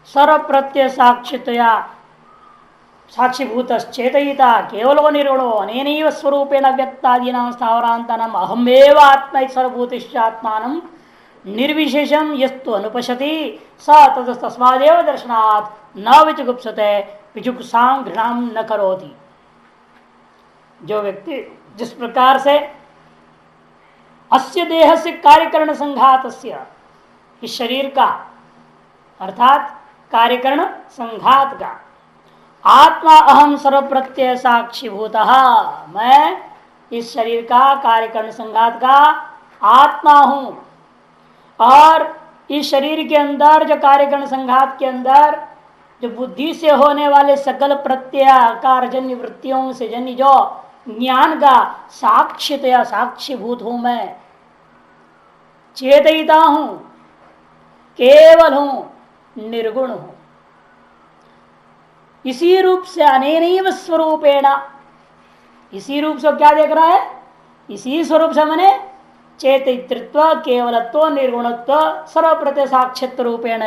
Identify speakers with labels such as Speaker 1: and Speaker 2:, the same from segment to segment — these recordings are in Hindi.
Speaker 1: सर्व प्रत्यय साक्षितया साक्षीभूत चेतयिता केवलो निर्गुणो अनेनैव स्वरूपेण व्यक्तादीनां स्थावरान्तानाम् अहमेव आत्मा सर्वभूतिश्चात्मानं निर्विशेषम यस्तु अनुपश्यति स तस्मादेव दर्शनात् न विजुगुप्सते विजुगुप्सां घृणां न करोति। जो व्यक्ति जिस प्रकार से अस्य देह से कार्यकरण संघातस्य इस शरीर का अर्थात कार्यकरण संघात का आत्मा अहम सर्व प्रत्यय साक्षीभूत, मैं इस शरीर का कार्यकरण संघात का आत्मा हूं और इस शरीर के अंदर जो कार्यकरण संघात के अंदर जो बुद्धि से होने वाले सकल प्रत्यय जन्य वृत्तियों से जन्य जो ज्ञान का साक्षितया साक्षीभूत हूं, मैं चेतयिता हूं, केवल हूं, निर्गुण हूं। इसी रूप से अनेनैव स्वरूपेण, इसी रूप से क्या देख रहा है, इसी स्वरूप से मैंने चेतयित्व केवलत्व निर्गुणत्व सर्व प्रत्यय साक्षित्व रूपेण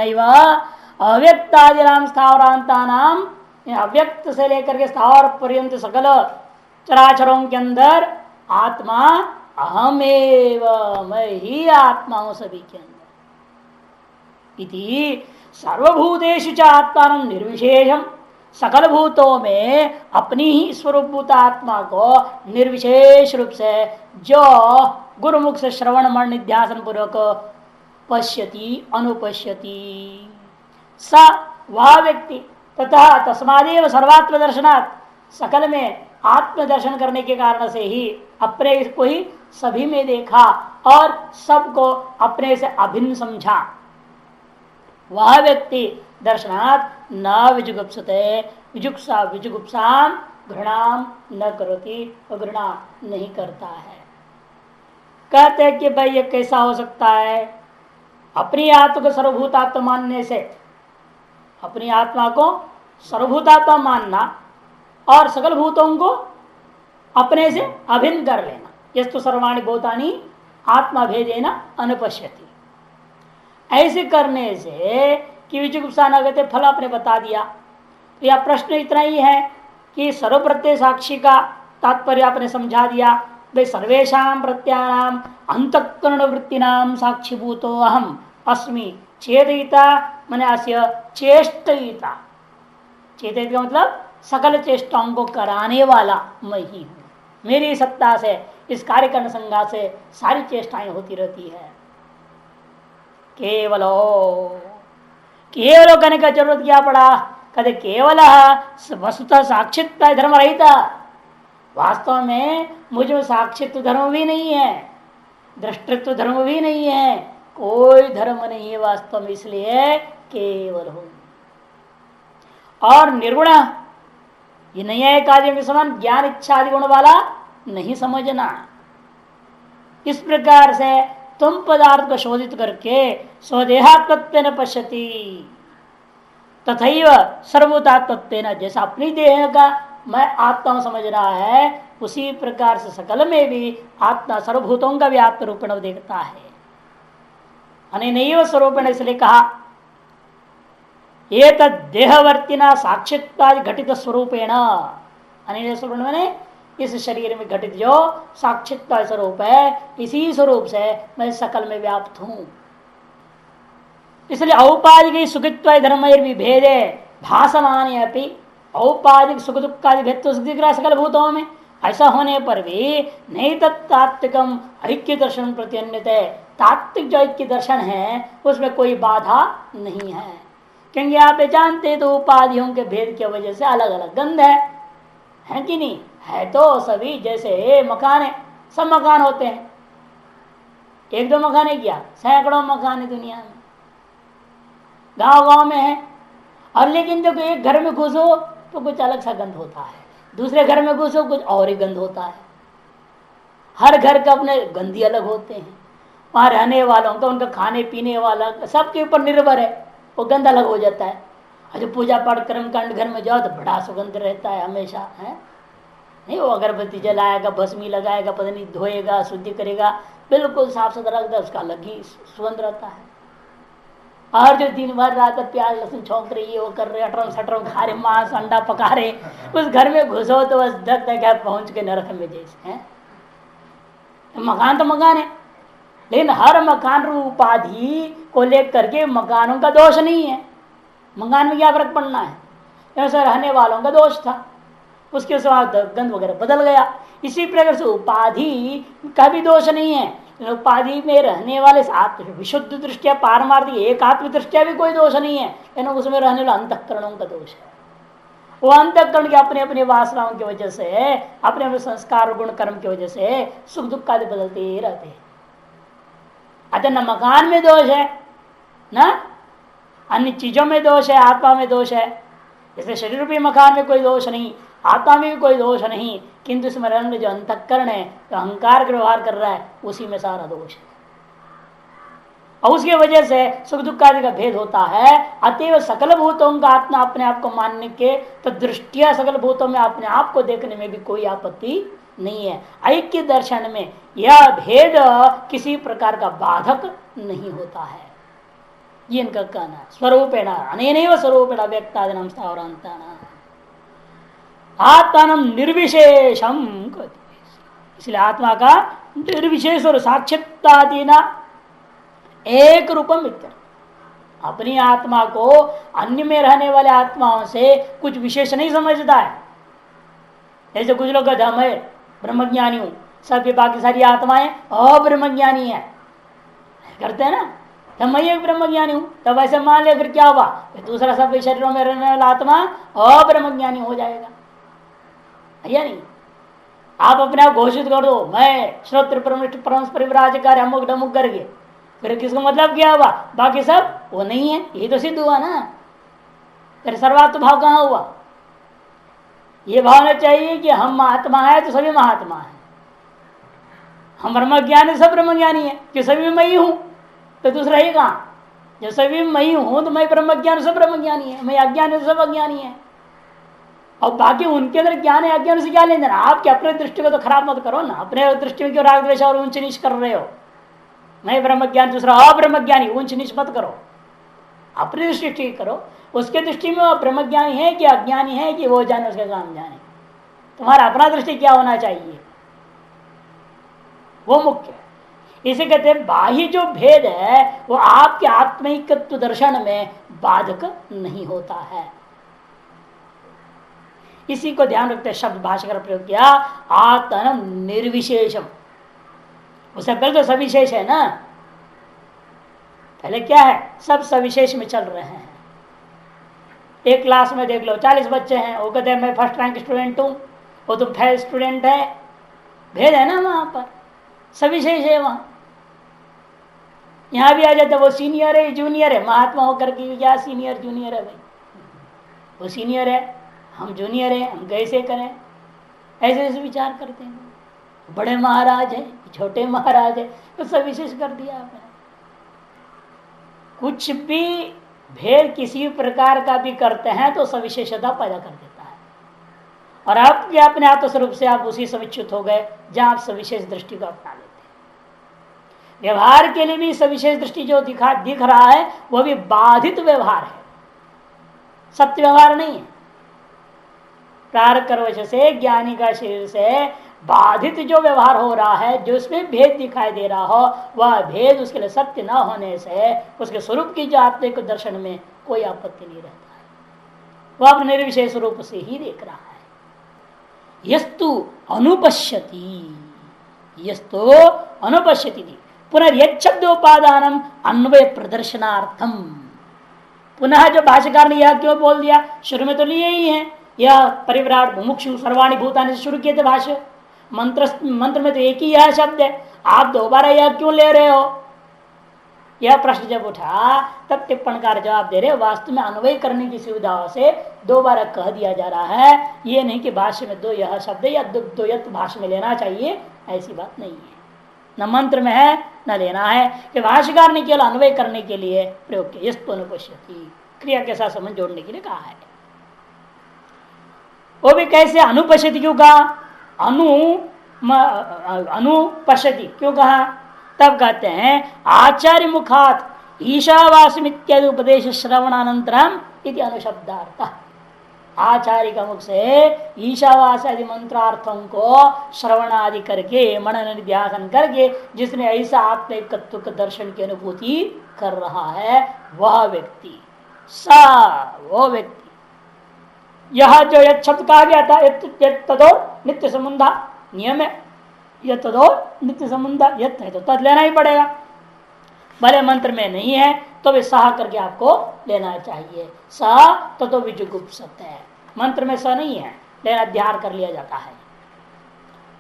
Speaker 1: अव्यक्तादिनाम स्थावरांतानाम, अव्यक्त से लेकर के स्थावर पर्यंत सकल चराचरों के अंदर आत्मा अहमेव, मैं ही आत्मा हूं सभी के अंदर। इति सर्वभूतेषु च आत्मानं निर्विशेषम, सकल भूतों में अपनी ही स्वरूपभूत आत्मा को निर्विशेष रूप से जो गुरुमुख से श्रवण मन निध्यासन पूर्वक पश्यति अनुपश्यति, स वह व्यक्ति तथा तस्मादेव सर्वात्म दर्शनात्, सकल में आत्मदर्शन करने के कारण से ही अपने को ही सभी में देखा और सबको अपने से अभिन्न समझा, वह व्यक्ति दर्शनात् न विजुगुप्सते, विजुगुप्साम घृणाम न करोति, घृणा नहीं करता है। कहते हैं कि भाई ये कैसा हो सकता है, अपनी आत्मा को सर्वभूतात्मा मानने से, अपनी आत्मा को सर्वभूतात्मा मानना और सकल भूतों को अपने से अभिन्न कर लेना, यस्तु सर्वाणि भूतानि आत्मा भेदेन अनुपश्यति, ऐसे करने से कि विजुगुप्सा न गते फल आपने बता दिया। तो यह प्रश्न इतना ही है कि सर्व प्रत्यय साक्षी का तात्पर्य आपने समझा दिया। वे सर्वेशा प्रत्यानाम अंतःकरण वृत्तिनाम साक्षीभूतो अहम अस्मि चेतयिता, मैंने अस्य चेष्टयिता, चेतयिता का मतलब सकल चेष्टाओं को कराने वाला मैं ही हूं, मेरी सत्ता से इस कार्यकरण संज्ञा से सारी चेष्टाएं होती रहती है। केवलो, केवल कहने का जरूरत क्या पड़ा, कहते केवल वस्तुतः साक्षित्व धर्म रहता, वास्तव में मुझे साक्षित्व धर्म भी नहीं है, दृष्टित्व धर्म भी नहीं है, कोई धर्म नहीं है वास्तव में, इसलिए केवल हूं। और निर्गुण, ये नहीं है कार्य के समान ज्ञान इच्छा आदि गुण वाला नहीं समझना। इस प्रकार से तुम पदार्थ को शोधित करके स्वदेहात्मत्व न पश्यति तथैव सर्वभूतात्मत्व, जैसा अपनी देह का मैं आत्मा समझ रहा है, उसी प्रकार से सकल में भी आत्मा सर्वभूतों का भी आत्म रूपेण देखता है। अनेनैव स्वरूपेण, इसलिए कहा ये देहवर्तिना साक्षित्वादि घटित स्वरूपेण, अनेन स्वरूप मैंने इस शरीर में घटित जो साक्षित्व स्वरूप है, इसी स्वरूप से मैं सकल में व्याप्त हूं। इसलिए औपाधिक सुखित्व धर्म विभेदे भासमान अपनी, औपाधिक सुख दुखादि भेद तो दिख रहा सकल भूतों में, ऐसा होने पर भी नहीं तात्विकम ऐक्य दर्शन प्रत्यन्यते, तात्विक जो ऐक्य दर्शन है उसमें कोई बाधा नहीं है, क्योंकि आप जानते तो उपाधियों के भेद की वजह से अलग अलग गंध है कि नहीं है। तो सभी जैसे मकान है, सब मकान होते हैं, एक दो मकान है क्या, सैकड़ों मकान है दुनिया में, गांव गांव में है। और लेकिन जब एक घर में घुसो तो कुछ अलग सा गंध होता है, दूसरे घर में घुसो कुछ और ही गंध होता है। हर घर का अपने गंधी अलग होते हैं, वहां रहने वालों का, उनका खाने पीने वाला सबके ऊपर निर्भर है, वो गंध अलग हो जाता है। और जो पूजा पाठ कर्म कांड घर में जाओ तो बड़ा सुगंध रहता है हमेशा, है नहीं, वो अगरबत्ती जलाएगा, भस्मी लगाएगा, पता नहीं धोएगा, शुद्धि करेगा, बिल्कुल साफ सुथरा रखता है, उसका अलग ही सुगंध रहता है। और जो दिन भर रात प्याज लहसुन छौंक रही है, वो कर रहे अटरम सटरम खा रहे, मांस अंडा पका रहे, उस घर में घुसो तो बस धक धक पहुंच के नरक में जैसे है। मकान तो मकान है, लेकिन हर मकान उपाधि को लेकर के मकानों का दोष नहीं है। मकान में क्या फर्क पड़ना है, ऐसा रहने वालों का दोष था, उसके बाद गंध वगैरह बदल गया। इसी प्रकार से उपाधि का भी दोष नहीं है, उपाधि में रहने वाले विशुद्ध दृष्टिया पारमार्थिक एक आत्म दृष्टिया भी कोई दोष नहीं है, लेकिन उसमें रहने वाले अंतःकरणों का दोष है। वो अंतःकरण के अपने अपने वासनाओं की वजह से, अपने अपने संस्कार गुण कर्म की वजह से सुख दुख आदि बदलते ही रहते हैं। अतः न मकान में दोष है, न अन्य चीजों में दोष है, आत्मा में दोष है। जैसे शरीर रूपी मकान में कोई दोष नहीं, आत्मा में भी कोई दोष नहीं, किंतु इसमें रहने जो अंतःकरण है, जो अहंकार का व्यवहार कर रहा है, उसी में सारा दोष है। और उसकी वजह से सुख दुख आदि का भेद होता है। अतएव सकल भूतों का आत्मा अपने आप को मानने के तो दृष्टिया सकल भूतों में अपने आप को देखने में भी कोई आपत्ति नहीं है। ऐक्य दर्शन में यह भेद किसी प्रकार का बाधक नहीं होता है, ये इनका कहना है। स्वरूपेण अनेनैव स्वरूपेण व्यक्तादिनां स्थावरांतानां आत्मानं निर्विशेषम, इसलिए आत्मा का निर्विशेष और साक्षात्तादीना एक रूपम मित्र, अपनी आत्मा को अन्य में रहने वाले आत्माओं से कुछ विशेष नहीं समझता है। ऐसे कुछ लोग कहते हम ब्रह्मज्ञानी हूं, सब बाकी सारी आत्माएं अब्रह्मज्ञानी है करते हैं ना, तब मैं एक ब्रह्मज्ञानी हूं, तब ऐसे मान ले फिर क्या हुआ, दूसरा सब शरीरों में रहने वाला आत्मा अब्रह्मज्ञानी हो जाएगा या नहीं। आप अपने आप घोषित कर दो मैं श्रोत्र परमश परिव्राजकार अमुक डमुक करके, फिर किसका मतलब क्या हुआ, बाकी सब वो नहीं है, ये तो सिद्ध हुआ ना। फिर सर्वात्म भाव कहाँ हुआ। ये भावना चाहिए कि हम आत्मा है तो सभी महात्मा है, हम ब्रह्मज्ञानी सब ब्रह्मज्ञानी है कि सभी मैं ही हूं, तो दूसरा ही कहाँ। जब सभी मैं ही हूं तो मैं ब्रह्मज्ञानी सब ब्रह्मज्ञानी है, मैं अज्ञानी सब अज्ञानी है। और बाकी उनके अंदर ज्ञान है अज्ञान से क्या लेना, आपके अपने दृष्टि को तो खराब मत करो ना। अपने दृष्टि में क्यों राग द्वेष और ऊंच नीच कर रहे हो। मैं ब्रह्मज्ञान दूसरा अब्रह्मज्ञानी, ऊंच नीच मत करो, अपनी दृष्टि ठीक करो। उसके दृष्टि में वो ब्रह्मज्ञानी है कि अज्ञानी है कि वो जाने उसके काम जाने, तुम्हारा अपना दृष्टि क्या होना चाहिए, वो मुख्य है। इसे कहते हैं बाह्य जो भेद है वो आपके आत्मिकत्व दर्शन में बाधक नहीं होता है। इसी को ध्यान रखते शब्द भाषाकर प्रयोग किया आत्म निर्विशेषम। उससे पहले तो सविशेष है ना, पहले क्या है, सब सविशेष में चल रहे हैं। एक क्लास में देख लो 40 बच्चे हैं, वो कहते हैं मैं फर्स्ट रैंक स्टूडेंट हूं, वो तो फेल स्टूडेंट है। भेद है ना वहां पर, सविशेष है वहां। यहां भी आ जाता वो सीनियर है जूनियर है, महात्मा होकर के क्या सीनियर जूनियर है भाई, वो सीनियर है हम जूनियर है, हम कैसे करें, ऐसे ऐसे विचार करते हैं। बड़े महाराज है छोटे महाराज है, तो सविशेष कर दिया आपने। कुछ भी भेद किसी प्रकार का भी करते हैं तो सविशेषता पैदा कर देता है। और आप क्या अपने आत्मस्वरूप से आप उसी सविच्युत हो गए जहां आप सविशेष दृष्टि को अपना लेते हैं। व्यवहार के लिए भी सविशेष दृष्टि जो दिख रहा है वह भी बाधित व्यवहार है, सत्य व्यवहार नहीं है। प्रारब्ध कर्म से ज्ञानी का शरीर से बाधित जो व्यवहार हो रहा है, जो उसमें भेद दिखाई दे रहा हो, वह भेद उसके लिए सत्य न होने से उसके स्वरूप की जो आत्मिक दर्शन में कोई आपत्ति नहीं रहता है। वह अपने निर्विशेष रूप से ही देख रहा है। यस्तु अनुपश्यति, यस्तु अनुपश्यति पुनर्यच्छब्दोपादानम अन्वय प्रदर्शनार्थम। पुनः जो भाष्यकार ने यह क्यों बोल दिया, शुरू में तो लिए ही है, यह परिव्राट मुमुक्षु सर्वाणि भूतानि से शुरू किए थे भाष्य। मंत्र में तो एक ही यह शब्द है, आप दोबारा यह क्यों ले रहे हो। यह प्रश्न जब उठा तब टिप्पणकार जवाब दे रहे, वास्तव में अन्वय करने की सुविधा से दोबारा कह दिया जा रहा है। ये नहीं कि भाष्य में दो यह शब्द या दो यत भाष्य में लेना चाहिए, ऐसी बात नहीं है। न मंत्र में है न लेना है, कि भाष्यकार ने केवल अन्वय करने के लिए प्रयोग किया। यस्तु अनुपश्यति क्रिया के साथ संबंध जोड़ने के लिए कहा है। वो भी कैसे अनुपश्यति क्यों कहा, अनुपश्यति क्यों कहा, तब कहते हैं आचार्य मुखात ईशावासम इत्यादि उपदेश श्रवणानंतरम इति अनुशब्दार्थ। आचार्य का मुख से ईशावास आदि मंत्रार्थों को श्रवण आदि करके मनन निध्यासन करके जिसने ऐसा आत्मिकत्व का दर्शन की अनुभूति कर रहा है वह व्यक्ति वो व्यक्ति यह जो यद शब्द कहा गया था तदो नित्य संबंधा नियम है, यद तदो नित्य संबंधा यद है तो तद लेना ही पड़ेगा। भले मंत्र में नहीं है तो भी सह करके आपको लेना चाहिए। स तो विजुगुप्सत है, मंत्र में स नहीं है लेकिन अध्यार कर लिया जाता है।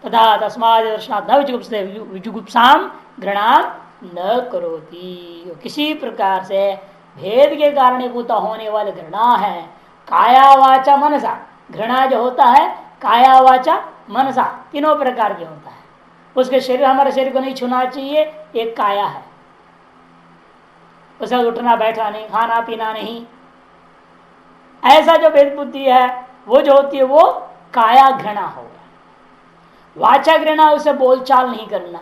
Speaker 1: तथा तस्माद दर्शनात् न विजुगुप्सते विजुगुप्साम घृणा न करोति। किसी प्रकार से भेद के कारणीभूत होने वाले घृणा है काया वाचा मनसा। घृणा जो होता है काया वाचा मनसा तीनों प्रकार के होता है। उसके शरीर हमारे शरीर को नहीं छूना चाहिए, एक काया है, उसे उठना बैठना नहीं, खाना पीना नहीं, ऐसा जो भेद बुद्धि है वो जो होती है वो काया घृणा होगा। वाचा घृणा उसे बोलचाल नहीं करना,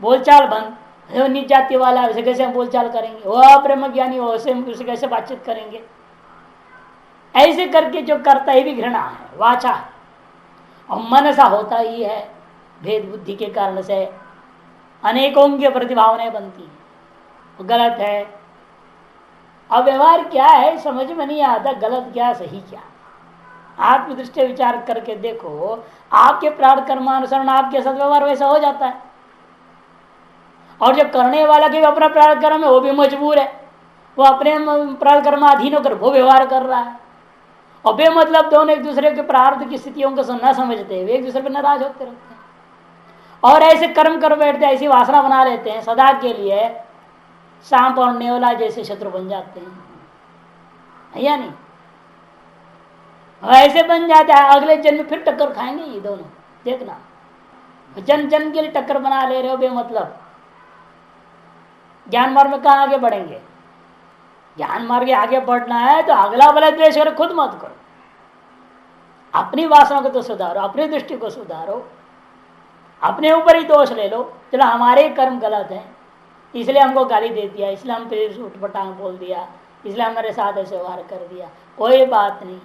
Speaker 1: बोलचाल बंद। जो नीच जाति वाला उसे कैसे हम बोलचाल करेंगे, वह ब्रह्म ज्ञानी हो उसे कैसे बातचीत करेंगे। ऐसे करके जो करता है भी घृणा है, वाचा है। और मनसा होता ही है, भेद बुद्धि के कारण से अनेकों की प्रतिभावनाएं बनती है, वो गलत है। अब व्यवहार क्या है समझ में नहीं आता, गलत क्या सही क्या। आत्मदृष्टि विचार करके देखो, आपके प्रार्थ कर्मानुसार आपके साथ व्यवहार वैसा हो जाता है। और जो करने वाला के अपना प्रार्थ कर्म है वो भी मजबूर है, वो अपने प्रार्थ कर्माधीन होकर वो व्यवहार कर रहा है। और बेमतलब दोनों एक दूसरे के प्रार्थ की स्थितियों को न समझते हुए एक दूसरे पर नाराज होते रहते हैं और ऐसे कर्म कर बैठते, ऐसी वासना बना लेते हैं सदा के लिए। सांप और नेवला जैसे शत्रु बन जाते हैं या नहीं, ऐसे बन जाता है। अगले जन्म फिर टक्कर खाएंगे ये दोनों, देखना। जन जन के लिए टक्कर बना ले रहे हो बेमतलब। ज्ञान मार्ग में कहाँ आगे बढ़ेंगे? ज्ञान मार्ग के आगे बढ़ना है तो अगला वाला द्वेष करो, खुद मत करो। अपनी वासना को तो सुधारो, अपनी दृष्टि को सुधारो, अपने ऊपर ही दोष ले लो। चलो हमारे कर्म गलत है इसलिए हमको गाली दे दिया, इसलिए हम पे उठपटांग बोल दिया, इसलिए हमारे साथ ऐसे व्यवहार कर दिया, कोई बात नहीं,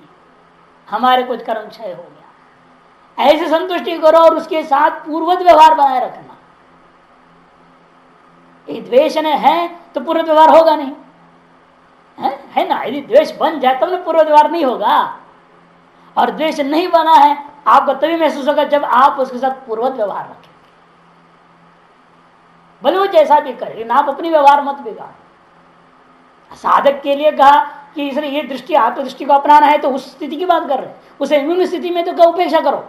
Speaker 1: हमारे कुछ कर्म क्षय हो गया। ऐसे संतुष्टि करो और उसके साथ पूर्वत व्यवहार बनाए रखना। ये द्वेष है तो पूर्वत व्यवहार होगा नहीं, है ना। यदि द्वेष बन जाए तब तो पूर्वत व्यवहार नहीं होगा। और द्वेष नहीं बना है आपको तभी महसूस होगा जब आप उसके साथ पूर्वत व्यवहार रखें, भले वो जैसा भी करे, लेकिन आप अपनी व्यवहार मत बिगाड़। साधक के लिए कहा कि इसलिए ये दृष्टि आत्मदृष्टि को अपनाना है तो उस स्थिति की बात कर रहे हैं। उसे निम्न स्थिति में तो क्या उपेक्षा करो।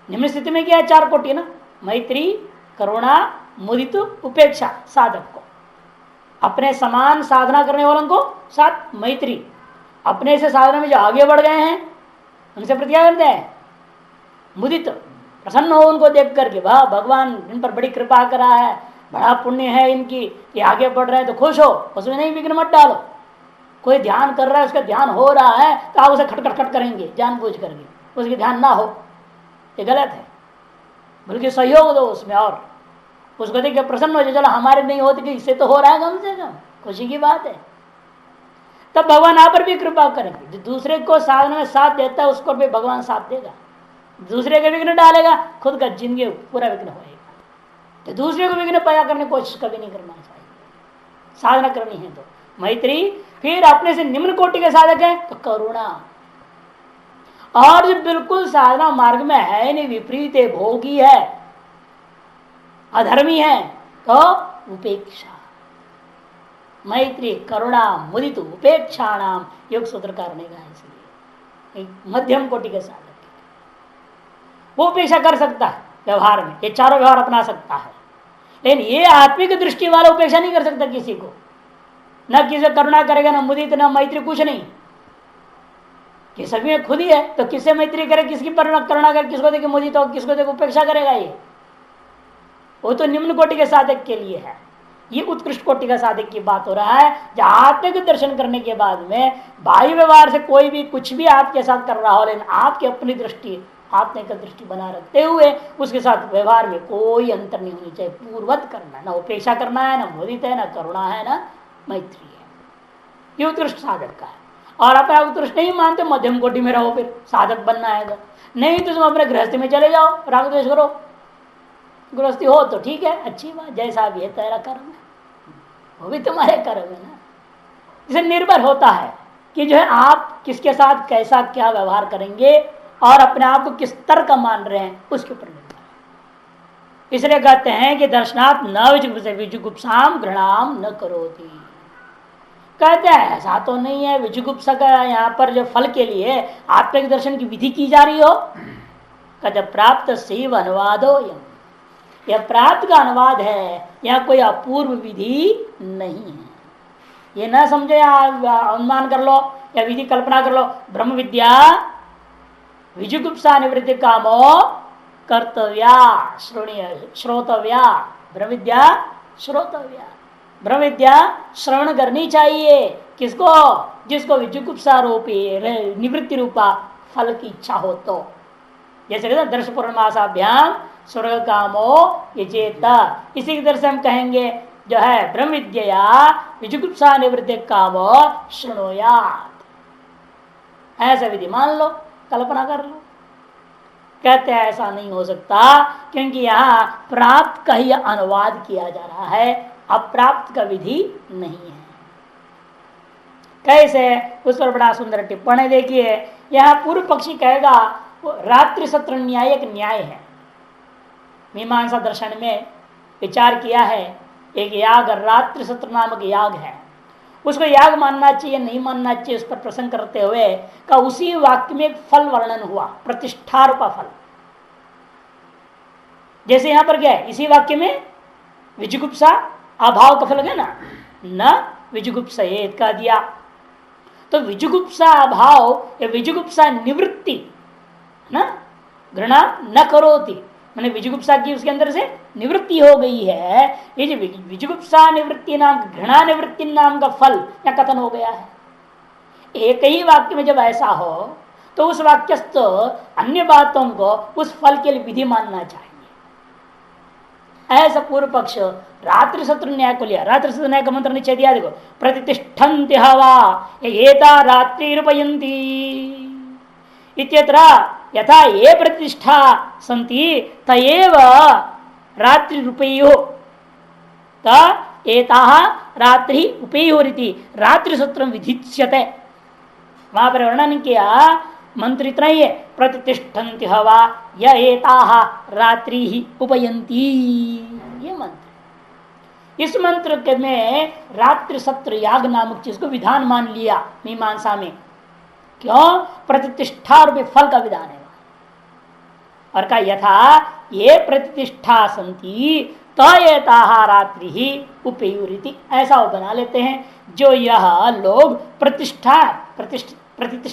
Speaker 1: निम्न स्थिति में क्या है? 4 कोटि ना, मैत्री, करुणा, मुदित, उपेक्षा। साधक को अपने समान साधना करने वालों को साथ मैत्री, अपने से साधना में जो आगे बढ़ गए हैं उनसे प्रतिज्ञा करते हैं मुदित, प्रसन्न हो उनको देख करके, वाह भगवान इन पर बड़ी कृपा करा है, बड़ा पुण्य है इनकी, ये आगे बढ़ रहे हैं तो खुश हो, उसमें नहीं विघ्न मत डालो। कोई ध्यान कर रहा है, उसका ध्यान हो रहा है तो आप उसे खटखट करेंगे जानबूझ करके, उसके ध्यान ना हो, ये गलत है। बल्कि सहयोग दो उसमें और उसको देख के प्रसन्न हो जाए, चलो हमारे नहीं होते कि इससे तो हो रहा है, कम से कम खुशी की बात है। तब भगवान आप पर भी कृपा करेंगे। जो दूसरे को साधना में साथ देता है उसको भी भगवान साथ देगा। दूसरे के विघ्न डालेगा, खुद का जिंदगी पूरा विघ्न होएगा। तो दूसरे को विघ्न पैदा करने की कोशिश कभी नहीं करना चाहिए। साधना करनी है तो मैत्री, फिर अपने से निम्न कोटि के साधक है तो करुणा, और जो बिल्कुल साधना मार्ग में है नहीं, विपरीत है, भोगी है, अधर्मी है तो उपेक्षा। मैत्री, करुणा, मुदित, उपेक्षा नाम योग सूत्र करने का है। इसलिए एक मध्यम कोटि के साधक वो उपेक्षा कर सकता है व्यवहार में, ये चारों व्यवहार अपना सकता है। लेकिन ये आत्मिक दृष्टि वाला उपेक्षा नहीं कर सकता किसी को, न किसी करुणा करेगा, न मुदित, न मैत्री, कुछ नहीं। कि सभी में खुद ही है तो किससे मैत्री करे, किसकी करुणा करे, किसको देखे मुदित हो, किसको देखे उपेक्षा करेगा। ये वो तो निम्न कोटि के साधक के लिए है। ये उत्कृष्ट कोटि का साधक की बात हो रहा है, जो आत्मिक दर्शन करने के बाद में बाह्य व्यवहार से कोई भी कुछ भी आपके साथ कर रहा हो, लेकिन आपकी अपनी दृष्टि आत्मा का दृष्टि बना रखते हुए उसके साथ व्यवहार में कोई अंतर नहीं होनी चाहिए। पूर्वत करना है, ना उपेक्षा करना है, ना मुदित है, ना करुणा है, ना मैत्री है। ये उत्कृष्ट साधक का है। और अपना उत्कृष्ट नहीं मानते मध्यम कोटि में रहो, फिर साधक बनना है नहीं तो तुम अपने गृहस्थी में चले जाओ, राग द्वेष करो। गृहस्थी हो तो ठीक है, अच्छी बात, जैसा भी है तेरा कर्म है, वो भी तुम्हारे कर्म है ना। इसे निर्भर होता है कि जो है आप किसके साथ कैसा क्या व्यवहार करेंगे और अपने आप को किस स्तर का मान रहे हैं उसके ऊपर निर्भर है। इसलिए कहते हैं कि दर्शनात् न विजुगुप्साम घृणाम न करोति। कहते हैं ऐसा तो नहीं है, विजुगुप्सा का यहाँ पर जो फल के लिए आत्मिक दर्शन की विधि की जा रही हो। कहते प्राप्त सैव अनुवादो, यह प्राप्त का अनुवाद है, यह कोई अपूर्व विधि नहीं है। ये ना समझे अनुमान कर लो या विधि कल्पना कर लो। ब्रह्म विद्या विजुगुप्सा निवृत्ति कामो कर्तव्या श्रोतव्या। ब्रह्म विद्या श्रोतव्या, ब्रह्म विद्या श्रवण करनी चाहिए। किसको? जिसको विजुगुप्सा रूपी निवृत्ति रूपा फल की इच्छा हो तो। जैसे कहते दर्श पूर्णमासाभ्याम स्वर्ग कामो ये चेता, इसी की तरह से हम कहेंगे जो है ब्रह्म विद्या विजुगुप्सा निवृत्ति कामो शृणुयात्। ऐसा विधि मान लो, कल्पना कर लो। कहते हैं ऐसा नहीं हो सकता, क्योंकि यहाँ प्राप्त का ही अनुवाद किया जा रहा है, अप्राप्त का विधि नहीं है। कैसे? उस पर बड़ा सुंदर टिप्पणी देखिए। यहाँ पूर्व पक्षी कहेगा रात्रि सत्र न्याय एक न्याय है। मीमांसा दर्शन में विचार किया है, एक याग रात्रि सत्र नामक याग है, उसको याग मानना चाहिए नहीं मानना चाहिए उस पर प्रसंग करते हुए का उसी वाक्य में एक फल वर्णन हुआ, प्रतिष्ठा रूपा फल। जैसे यहां पर क्या है, इसी वाक्य में विजुगुप्सा अभाव का फल है ना, न विजुगुप्सेत का दिया। तो विजुगुप्सा अभाव या विजुगुप्सा निवृत्ति ना, घृणा न करोति, मैंने विजुगुप्सा की उसके अंदर से निवृत्ति हो गई है। ये जो विजुगुप्सा निवृत्ति नाम घृणा निवृत्ति नाम का फल या कथन हो गया है। एक ही वाक्य में जब ऐसा हो तो उस वाक्यस्थ अन्य बातों को उस फल के लिए विधि मानना चाहिए। ऐसा पूर्व पक्ष रात्रि सत्र न्याय को लिया। रात्रि सत्र न्याय का मंत्र नीचे दिया, देखो प्रतिष्ठन्ति हवा एता रात्रि रूपयन्ति इत्यत्र यथा ये प्रतिष्ठा संति तयेव रात्रि रूपयो एताः रात्रि उपेयोरिति रात्रि सूत्र विधिच्यते। वहां पर वर्णन किया, मंत्र इतना ही है, प्रतिष्ठन्ति हवा य एताः रात्रि ही उपयंती। ये मंत्र, इस मंत्र के में रात्रि सत्र याग नामक चीज को विधान मान लिया मीमांसा में। क्यों? प्रतिष्ठा रूपी फल का विधान है। और का यथा ये प्रतिष्ठा संति तयेता रात्रि ही उपेयुरिति, ऐसा वो बना लेते हैं। जो यह लोग प्रतिष्ठा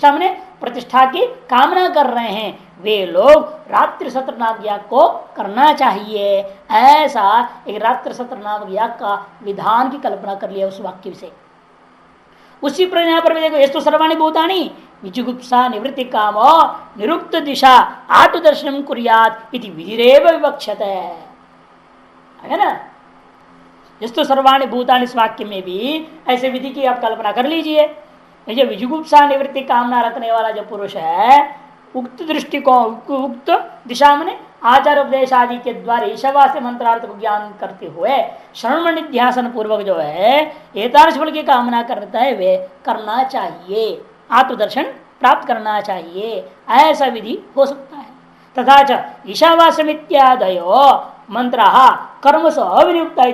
Speaker 1: माने प्रतिष्ठा की कामना कर रहे हैं, वे लोग रात्रि सत्र नामक याग को करना चाहिए। ऐसा एक रात्रि सत्र नामक याग का विधान की कल्पना कर लिया उस वाक्य से। उसी पर यहाँ पर भी देखो, यस्तु सर्वाणि भूतानि विजुगुप्सा निवृत्ति कामो निरुक्त दिशा आत्मदर्शनम कुर्यात् इति विधिरेव विवक्षते है ना। यस्तु सर्वाणि भूतानि इस वाक्य में भी ऐसे विधि की आप कल्पना कर लीजिए। ये विजुगुप्सा निवृत्ति कामना रखने वाला जो पुरुष है, उक्त दृष्टिकोण उक्त दिशा में आचार उपदेश आदि के द्वारा ईशावास्य मंत्रार्थ को ज्ञान करते हुए श्रवण निध्यासन पूर्वक जो है एतादृश फल की कामना करता है, वे करना चाहिए, आत्मदर्शन प्राप्त करना चाहिए। ऐसा विधि हो सकता है। तथा च ईशावास्यमित्यादयो मंत्राः कर्मसु अविनियुक्ता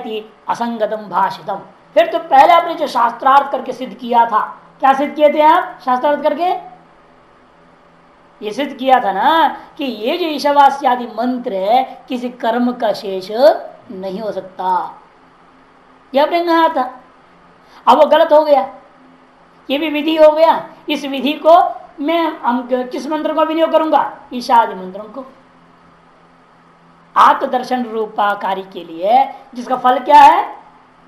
Speaker 1: असंगतम भाषितम। फिर तो पहले आपने जो शास्त्रार्थ करके सिद्ध किया था, क्या सिद्ध किए थे आप शास्त्रार्थ करके? ये सिद्ध किया था ना कि ये जो ईशावास्यादि मंत्र है किसी कर्म का शेष नहीं हो सकता। ये आपने कहा था, अब वो गलत हो गया, ये भी विधि हो गया। इस विधि को मैं किस मंत्र को विनियोग करूंगा? ईशादि मंत्रों को आत्मदर्शन रूपा कार्य के लिए, जिसका फल क्या है?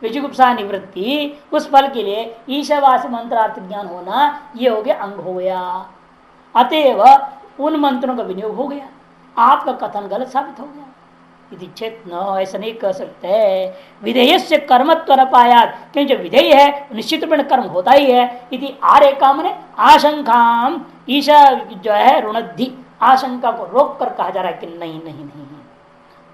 Speaker 1: विजुगुप्सा निवृत्ति। उस फल के लिए ईशावास्य मंत्रार्थ ज्ञान होना, ये हो गया अंग हो गया। अतएव उन मंत्रों का विनियोग हो गया, आपका कथन गलत साबित हो गया। यदि चेत न, ऐसा नहीं कह सकते। विधेय से कर्मत्व न पाया, क्योंकि जो विधेय है निश्चित रूप में कर्म होता ही है। यदि आरे काम ने आशंका ईशा जो है ऋणद्धि, आशंका को रोक कर कहा जा रहा है कि नहीं नहीं नहीं,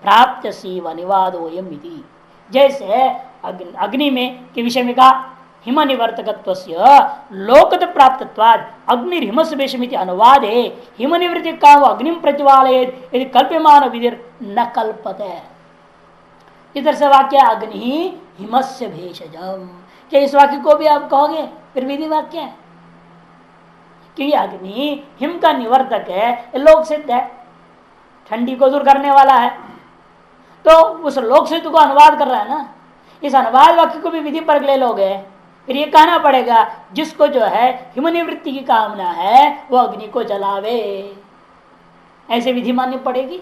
Speaker 1: प्राप्त सीव अनिवादो यम इति। जैसे अग्नि में के विषय में कहा हिम निवर्तकत्वस्य लोकत प्राप्तत्वाद अग्निर्हिमस्वेशमिति अनुवाद है। हिम निवृत्ति का वो अग्निम प्रतिवालयेत यदि कल्प्यमान विधिर न कल्पते। इधर से वाक्य अग्नि हिमस्य भेषजम, क्या इस वाक्य को भी आप कहोगे फिर विधि वाक्य है? क्योंकि अग्नि हिम का निवर्तक है, लोक सिद्ध है, ठंडी को दूर करने वाला है, तो उस लोक सिद्ध को अनुवाद कर रहा है ना। इस अनुवाद वाक्य को भी विधि पर ले लोगे, फिर ये कहना पड़ेगा जिसको जो है हिमनिवृत्ति की कामना है वो अग्नि को जलावे, ऐसे विधि माननी पड़ेगी।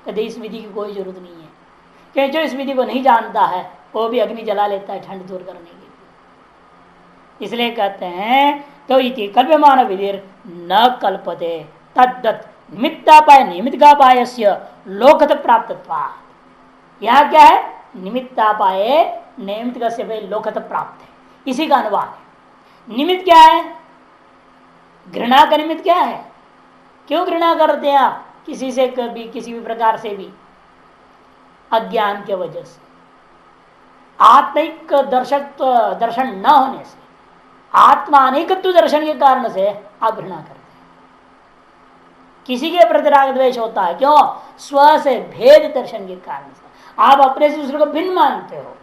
Speaker 1: कभी इस विधि की कोई जरूरत नहीं है, क्योंकि जो इस विधि को नहीं जानता है वो भी अग्नि जला लेता है ठंड दूर करने के लिए। इसलिए कहते हैं तो इति कल्प्यमान विधिर न कल्पते तद्दत् निमित्तापाय निमित्तापाय लोकत प्राप्तत्वा। यहाँ क्या है? निमित्तापाय निमित्त से लोकत प्राप्त है, इसी का अनुवाद है। निमित्त क्या है? घृणा का निमित्त क्या है? क्यों घृणा करते हैं आप किसी से, कभी किसी भी प्रकार से भी? अज्ञान के वजह से, आत्मिक दर्शन न होने से, आत्मा अनेकत्व दर्शन के कारण से आप घृणा करते हैं। किसी के प्रति राग द्वेष होता है, क्यों? स्व से भेद दर्शन के कारण से। आप अपने से दूसरे को भिन्न मानते हो,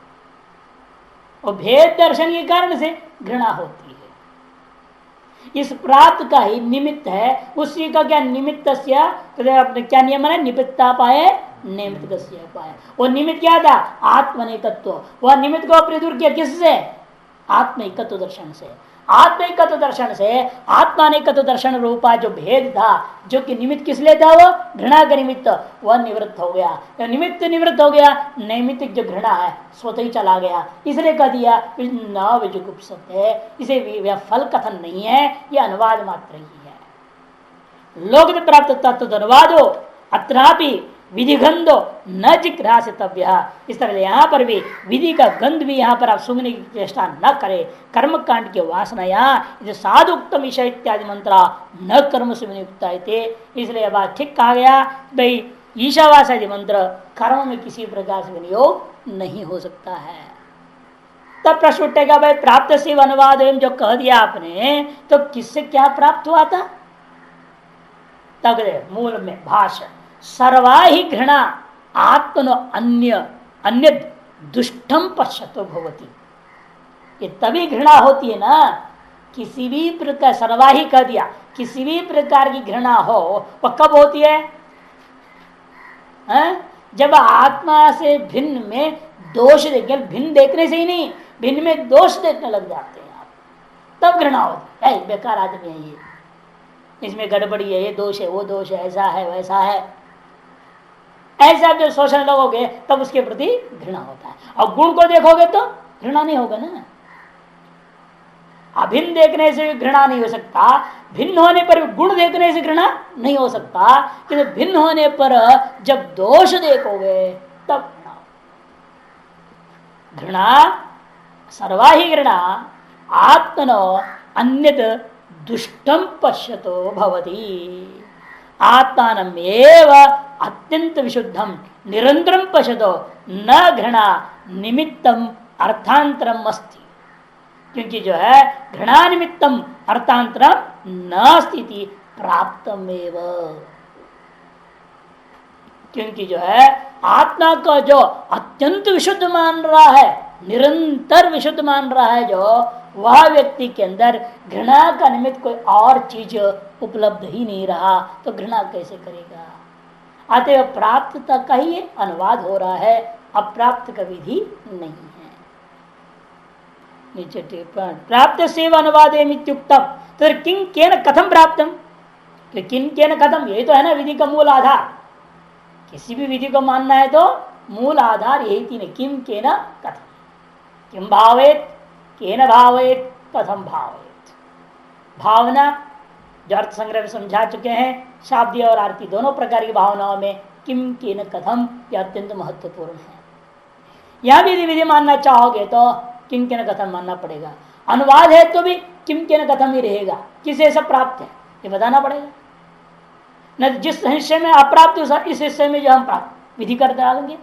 Speaker 1: और भेद दर्शन के कारण से घृणा होती है। इस प्राप्त का ही निमित्त है, उसी का क्या निमित्त क्या नियम है? निमित्ता पाए निमित्त पाए। वो निमित्त क्या था? आत्मनिकत्व। वह निमित्त को अपने दूर किया किससे? आत्मिकत्व दर्शन से। आत्मिकत्व दर्शन से आत्मानिकत्व दर्शन रूपा जो भेद था, जो कि निमित्त किस लिए था? वो घृणा का निमित्त, वह निवृत्त हो गया। निमित्त निवृत्त हो गया, नैमित्तिक जो घृणा है स्वतः ही चला गया। इसलिए कह दिया न विजुगुप्सत है, इसे फल कथन नहीं है, यह अनुवाद मात्र ही है। लोक प्राप्त तत्व अनुवादो अत्रापि विधि गंधो न जिज्ञासितव्य। इस तरह यहाँ पर भी विधि का गंध भी यहाँ पर आप सुनने की चेष्टा न करें। कर्म कांड की वासना यहाँ साधु उत्तम विषय इत्यादि मंत्रा न कर्म से विनियुक्ता, इसलिए बात ठीक कहा गया भाई ईशावास आदि मंत्र कर्म में किसी प्रकार से विनियोग नहीं हो सकता है। तब प्रश्न उठेगा भाई प्राप्त से अनुवाद जो कह दिया आपने, तो किससे क्या प्राप्त हुआ था? तब मूल में भाषण सर्वा ही घृणा आत्मनो अन्य दुष्टम पश्यतो भवती। ये तभी घृणा होती है ना, किसी भी प्रकार, सर्वा ही कह दिया, किसी भी प्रकार की घृणा हो वह कब होती है? जब आत्मा से भिन्न में दोष देखे, भिन्न देखने से ही नहीं, भिन्न में दोष देखने लग जाते हैं आप, तब घृणा होती है। बेकार आदमी है ये, इसमें गड़बड़ी है, ये दोष है, वो दोष है, ऐसा है वैसा है, ऐसा जो सोचने लगोगे तब उसके प्रति घृणा होता है। और गुण को देखोगे तो घृणा नहीं होगा ना। अभिन्न देखने से घृणा नहीं हो सकता, भिन्न होने पर गुण देखने से घृणा नहीं हो सकता, किंतु भिन्न होने पर जब दोष देखोगे तब घृणा सर्वा ही घृणा आत्मनो अन्यत दुष्टम पश्यतो भवति। आत्मानमेव अत्यंत विशुद्धम निरंतरम पश्यतो न घृणा निमित्तम अर्थांतरम अस्ति। क्योंकि जो है घृणा निमित्तम अर्थांतरम न स्थिति प्राप्तमेव। क्योंकि जो है आत्मा को जो अत्यंत विशुद्ध मान रहा है, निरंतर विशुद्ध मान रहा है, जो वह व्यक्ति के अंदर घृणा का निमित्त कोई और चीज उपलब्ध ही नहीं रहा, तो घृणा कैसे करेगा? अतः प्राप्तता का ही अनुवाद हो रहा है, अप्राप्त का विधि नहीं है। नीचे टिप्पण प्राप्त से अनुवाद मित्युक्तम, तो किं केन कथम प्राप्तम, किन केन कथम, यही तो है ना विधि का मूल आधार। किसी भी विधि को मानना है तो मूल आधार यही तीन है, किम केन कथम, किम भावेत, केन भावेत, कथम भावेत। भावना, जो अर्थ संग्रह में समझा चुके हैं, शाब्दी और आरती दोनों प्रकार की भावनाओं में किम केन कथम यह अत्यंत महत्वपूर्ण है। यह भी विधि मानना चाहोगे तो किम केन कथम मानना पड़ेगा। अनुवाद है तो भी किम केन कथम ही रहेगा, किसे सब प्राप्त है ये बताना पड़ेगा। न जिस हिस्से में अप्राप्त इस हिस्से में जो हम प्राप्त विधि कर डालेंगे,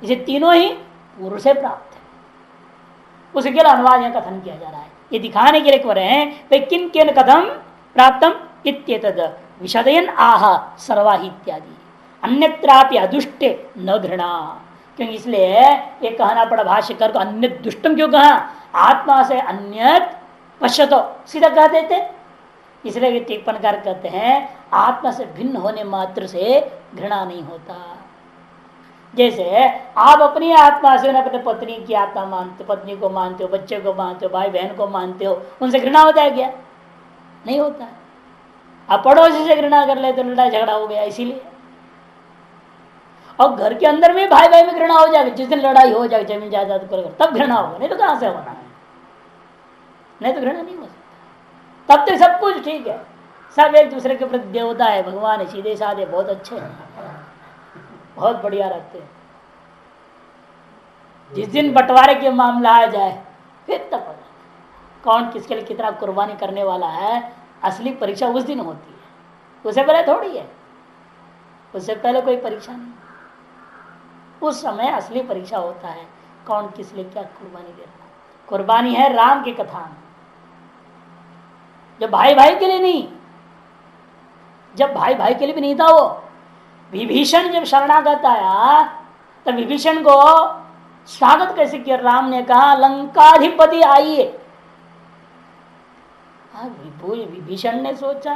Speaker 1: इसे तीनों ही पूर्व से प्राप्त है, उसके लिए अनुवाद यह कथन किया जा रहा है। ये दिखाने के लिए कर रहे हैं भाई किम केन कथम प्राप्तम इत्येतद् विशदयन आह सर्वाहि इत्यादि अन्यत्रापि अदुष्टे न घृणा। क्योंकि इसलिए ये कहना पड़ा भाष्यकर को, अन्य दुष्टम क्यों कहा, आत्मा से अन्यत पश्यतो सीधा कह देते, इसलिए टिप्पणकार कहते हैं आत्मा से भिन्न होने मात्र से घृणा नहीं होता। जैसे आप अपनी आत्मा से अपने पत्नी की आत्मा मानते, पत्नी को मानते हो, बच्चे को मानते हो, भाई बहन को मानते हो, उनसे घृणा होता है क्या? नहीं होता है। आप पड़ोसी से घृणा कर ले तो लड़ाई झगड़ा हो गया इसीलिए। और घर के अंदर में भाई भाई में घृणा हो जाएगी, जिस दिन लड़ाई हो जाएगी जमीन जायदाद को लेकर तब घृणा होगा, नहीं तो कहां से होना है, नहीं तो घृणा नहीं हो सकता। तब तक सब कुछ ठीक है, सब एक दूसरे के प्रति देवता है, भगवान है, सीधे साधे बहुत अच्छे हैं, बहुत बढ़िया रहते हैं। जिस दिन बंटवारे के मामला आ जाए फिर तब कौन किसके लिए कितना कुर्बानी करने वाला है, असली परीक्षा उस दिन होती है, उससे पहले थोड़ी है, उससे पहले कोई परीक्षा नहीं। उस समय असली परीक्षा होता है, कौन किस लिए क्या कुर्बानी दे रहा है। कुर्बानी है राम की कथा में, जब भाई भाई के लिए नहीं, जब भाई भाई के लिए भी नहीं था, वो विभीषण जब शरणागत आया तब विभीषण को स्वागत कैसे किया, राम ने कहा लंकाधिपति आइए। विभीषण ने सोचा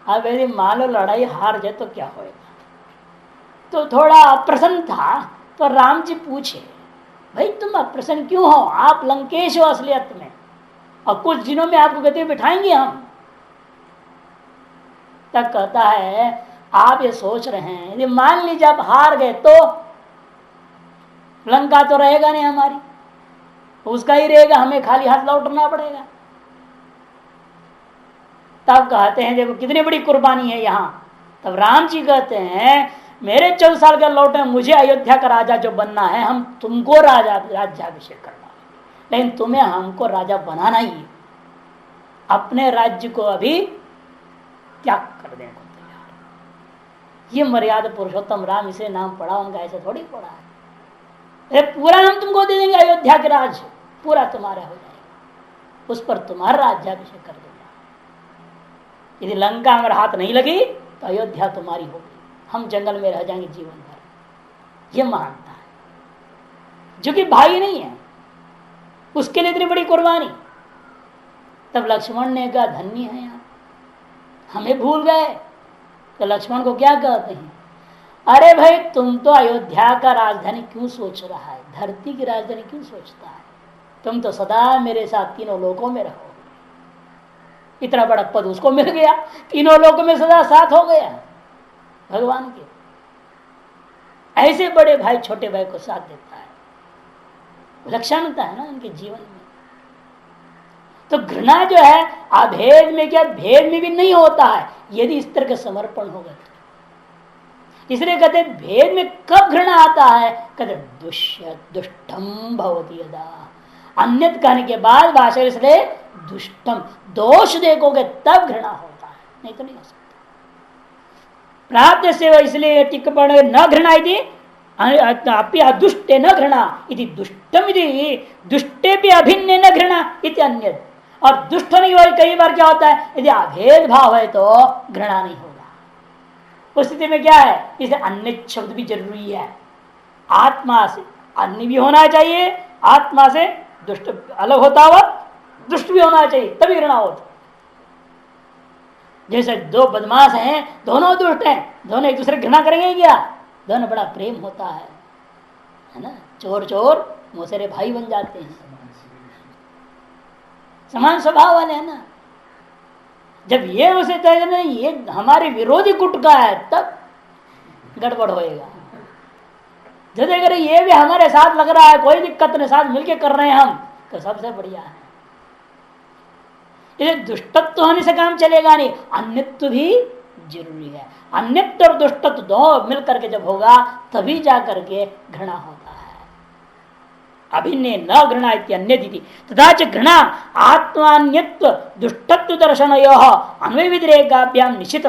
Speaker 1: अब यदि मान लो लड़ाई हार जाए तो क्या होएगा, तो थोड़ा अप्रसन्न था। तो राम जी पूछे भाई तुम अप्रसन्न क्यों हो, आप लंकेश हो असलियत में, और कुछ दिनों में आपको गति बिठाएंगे हम। तब कहता है आप ये सोच रहे हैं यदि मान लीजिए आप हार गए तो लंका तो रहेगा नहीं हमारी, उसका ही रहेगा, हमें खाली हाथ लौटना पड़ेगा। तब कहते हैं देखो कितनी बड़ी कुर्बानी है यहाँ। तब राम जी कहते हैं मेरे 14 साल का लौटे, मुझे अयोध्या का राजा जो बनना है, हम तुमको राजा राज्याभिषेक करना है, लेकिन तुम्हें हमको राजा बनाना ही है। अपने राज्य को अभी त्याग कर देने को तैयार। ये मर्यादा पुरुषोत्तम राम, इसे नाम पढ़ा उनका, ऐसे थोड़ी पढ़ा है। अरे पूरा हम तुमको दे देंगे, अयोध्या के राज्य पूरा तुम्हारा हो जाएगा, उस पर तुम्हारा राज्याभिषेक कर देंगे। यदि लंका हमारा हाथ नहीं लगी तो अयोध्या तुम्हारी होगी, हम जंगल में रह जाएंगे जीवन भर। ये मानता है, जो कि भाई नहीं है, उसके लिए इतनी बड़ी कुर्बानी। तब लक्ष्मण ने कहा धन्य है यार, हमें भूल गए। तो लक्ष्मण को क्या कहते हैं, अरे भाई तुम तो अयोध्या का राजधानी क्यों सोच रहा है, धरती की राजधानी क्यों सोचता है, तुम तो सदा मेरे साथ तीनों लोकों में रहो। इतना बड़ा पद उसको मिल गया, तीनों लोकों में सदा साथ हो गया भगवान के। ऐसे बड़े भाई छोटे भाई को साथ देता है, लक्षणता है ना उनके जीवन में। तो घृणा जो है अभेद में क्या भेद में भी नहीं होता है, यदि इस तरह का समर्पण होगा। इसलिए कहते भेद में कब घृणा आता है, कहते दुष्टम भवति यदा, अन्यत कहने के बाद भाषा इसलिए दुष्टम दोष देखोगे तब घृणा होता है, नहीं तो नहीं हो सकता। प्राप्त से इसलिए टिप्पण न घृणा यदि अपि अदुष्टे न घृणा इति दुष्टम यदि दुष्टे भी अभिन्न न घृणा इति अन्यत। और दुष्ट नहीं हो, कई बार क्या होता है यदि अभेद भाव है तो घृणा नहीं होगा। उस स्थिति में क्या है, इसे अन्य शब्द भी जरूरी है। आत्मा से अन्य भी होना चाहिए, आत्मा से दुष्ट अलग होता हुआ दुष्ट भी होना चाहिए, तभी घृणा होती। जैसे दो बदमाश हैं, दोनों दुष्ट हैं, दोनों एक दूसरे घृणा करेंगे क्या, दोनों बड़ा प्रेम होता है ना। चोर चोर मोसेरे भाई बन जाते हैं, समान स्वभाव वाले है ना। जब ये उसे तय नहीं ये हमारे विरोधी गुट का है तब गड़बड़ होएगा। जब अगर ये भी हमारे साथ लग रहा है, कोई दिक्कत नहीं, साथ मिलके कर रहे हैं हम, तो सबसे बढ़िया है। इसे दुष्टत्व होने से काम चलेगा नहीं, अन्यत्व भी जरूरी है। अन्यत्व और दुष्टत्व दो मिलकर के जब होगा तभी जा करके घृणा होता है। अभिन्ने न घृणा अन्य तथा च घृणा आत्मान्यत्व दुष्टत्व दर्शन अन्वय व्यतिरेकाभ्याम निश्चित।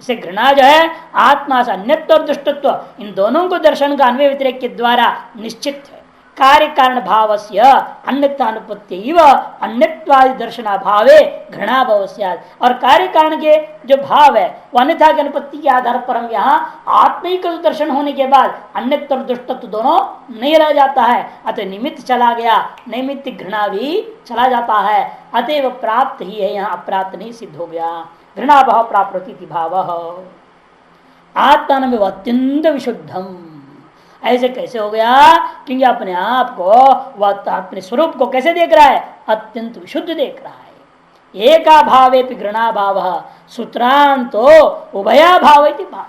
Speaker 1: इसे घृणा जो है आत्मा से अन्यत्व और दुष्टत्व इन दोनों को दर्शन का अन्वय व्यतिरेक के द्वारा निश्चित है। कार्य कारण भाव से अन्यत्वानुपत्ति अन्यत्वादि दर्शनाभावे घृणा भाव से, और कार्य कारण के जो भाव है वो अन्यथा की अनुपत्ति के आधार पर हम यहाँ आत्मिक दर्शन होने के बाद अन्यत्व और दुष्टत्व दोनों नहीं रह जाता है, अतः निमित्त चला गया, निमित्त घृणा भी चला जाता है, अतएव प्राप्त ही है, यहाँ अप्राप्त नहीं सिद्ध हो गया। घृणा भाव प्राप्ति भाव आत्मा अत्यंत विशुद्धम, ऐसे कैसे हो गया? क्योंकि अपने आप को वह अपने स्वरूप को कैसे देख रहा है? अत्यंत विशुद्ध देख रहा है। एका भावे घृणा भाव सूत्रांतो उभया भाव भाव,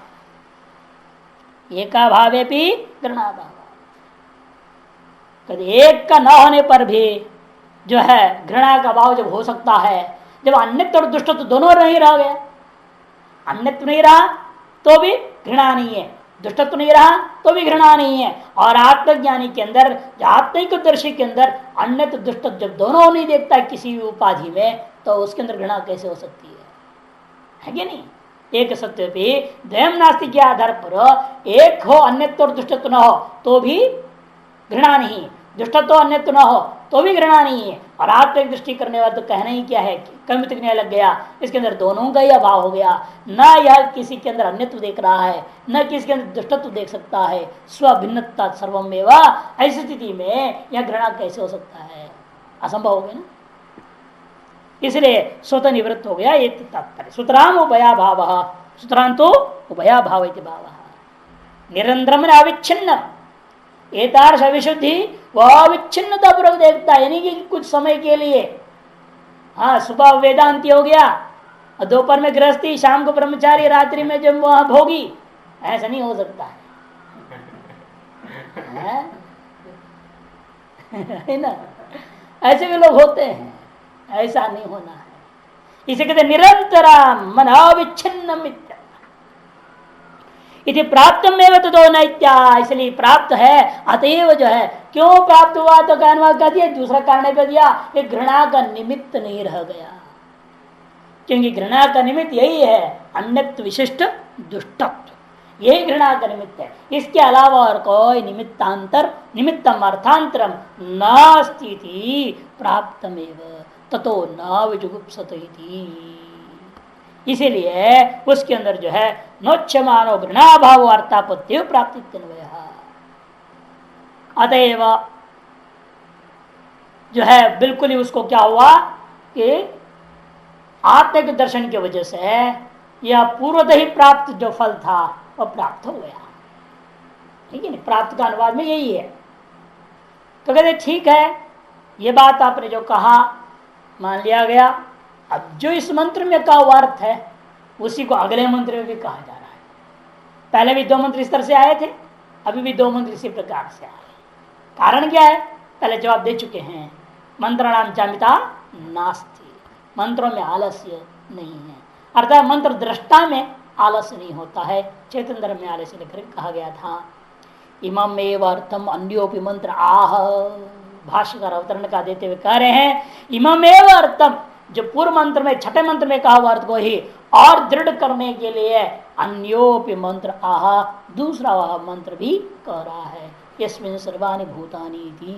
Speaker 1: एका भावे घृणा भाव, कभी एक का न होने पर भी जो है घृणा का भाव जब हो सकता है, जब अन्यत्व और दुष्टत्व दोनों नहीं रह गया, अन्यत्व नहीं रहा तो भी घृणा नहीं है, दुष्टत्व नहीं रहा तो भी घृणा नहीं है। और आत्मज्ञानी के अंदर, आत्मिक दर्शी के अंदर अन्यत्व दुष्टत्व जब दोनों नहीं देखता किसी भी उपाधि में, तो उसके अंदर घृणा कैसे हो सकती है कि नहीं? एक सत्य भी द्वयम नास्ति के आधार पर एक हो अन्यत्व और दुष्टत्व न हो तो भी घृणा नहीं, दुष्टत्व अन्यत्व न हो तो भी घृणा नहीं है। और आत्मिक दृष्टि करने वाला तो कहना ही क्या है, कर्म तक लग गया, इसके अंदर दोनों का ही अभाव हो गया। न यह किसी के अंदर अन्यत्व देख रहा है, न किसी के अंदर दुष्टत्व देख सकता है, स्वभिन्नता सर्वमेवा। ऐसी स्थिति में यह घृणा कैसे हो सकता है? असंभव हो गया ना। इसलिए स्वतः निवृत्त हो गया ये तात्पर्य। सूत्राम उभया भाव, सूत्रांत तो उभया भाव भाव निरंतरम अविच्छिन्न एतार्श अविशुद्धि वह अविच्छिन्नता पूर्वक देखता है, यानी कि कुछ समय के लिए, हाँ सुबह वेदांति हो गया और दोपहर में गृहस्थी, शाम को ब्रह्मचारी, रात्रि में जब वह भोगी, ऐसा नहीं हो सकता है ना। ऐसे भी लोग होते हैं, ऐसा नहीं होना है। इसे कहते निरंतरा मन अविच्छिन्न मित्य इति प्राप्त में तो दो नैत्या, इसलिए प्राप्त है, अतएव जो है क्यों प्राप्त हुआ तो कारणवाद कर दिया, दूसरा कारण कर दिया, ये घृणा का निमित्त नहीं रह गया। क्योंकि घृणा का निमित्त यही है अन्यत्व विशिष्ट दुष्टत्व, यही घृणा का निमित्त है। इसके अलावा और कोई निमित्तांतर निमित्तम अर्थांतरम नास्ति प्राप्तमेव ततो न विजुगुप्सत। इसीलिए उसके अंदर जो है नोच्यमानो घृणा भाव अर्थापत्ति प्राप्ति, अतएव जो है बिल्कुल ही उसको क्या हुआ कि आत्मिक दर्शन की वजह से यह पूर्वतः ही प्राप्त जो फल था वह प्राप्त हो गया। ठीक है ना, प्राप्त का अनुवाद में यही है। तो कहते ठीक है, ये बात आपने जो कहा मान लिया गया। अब जो इस मंत्र में का अर्थ है उसी को अगले मंत्र में भी कहा जा रहा है। पहले भी दो मंत्र इस तरह से आए थे, अभी भी दो मंत्र इसी प्रकार से आए। कारण क्या है? पहले जवाब दे चुके हैं, मंत्रणाम चामिता नास्ति, मंत्रों में आलस्य नहीं है, अर्थात मंत्र दृष्टा में आलस्य नहीं होता है। चेतन धर्म में आलस्य लेकर कहा गया था। इमम एव अर्थम अन्योपि मंत्र आह, भाष्यकार अवतरण का देते हुए कह रहे हैं इमम एव अर्थम, जो पूर्व मंत्र में छठे मंत्र में कहा हुआ अर्थ को ही और दृढ़ करने के लिए अन्योपि मंत्र आह, दूसरा वह मंत्र भी कह रहा है यस्मिन् सर्वाणि भूतानि थी,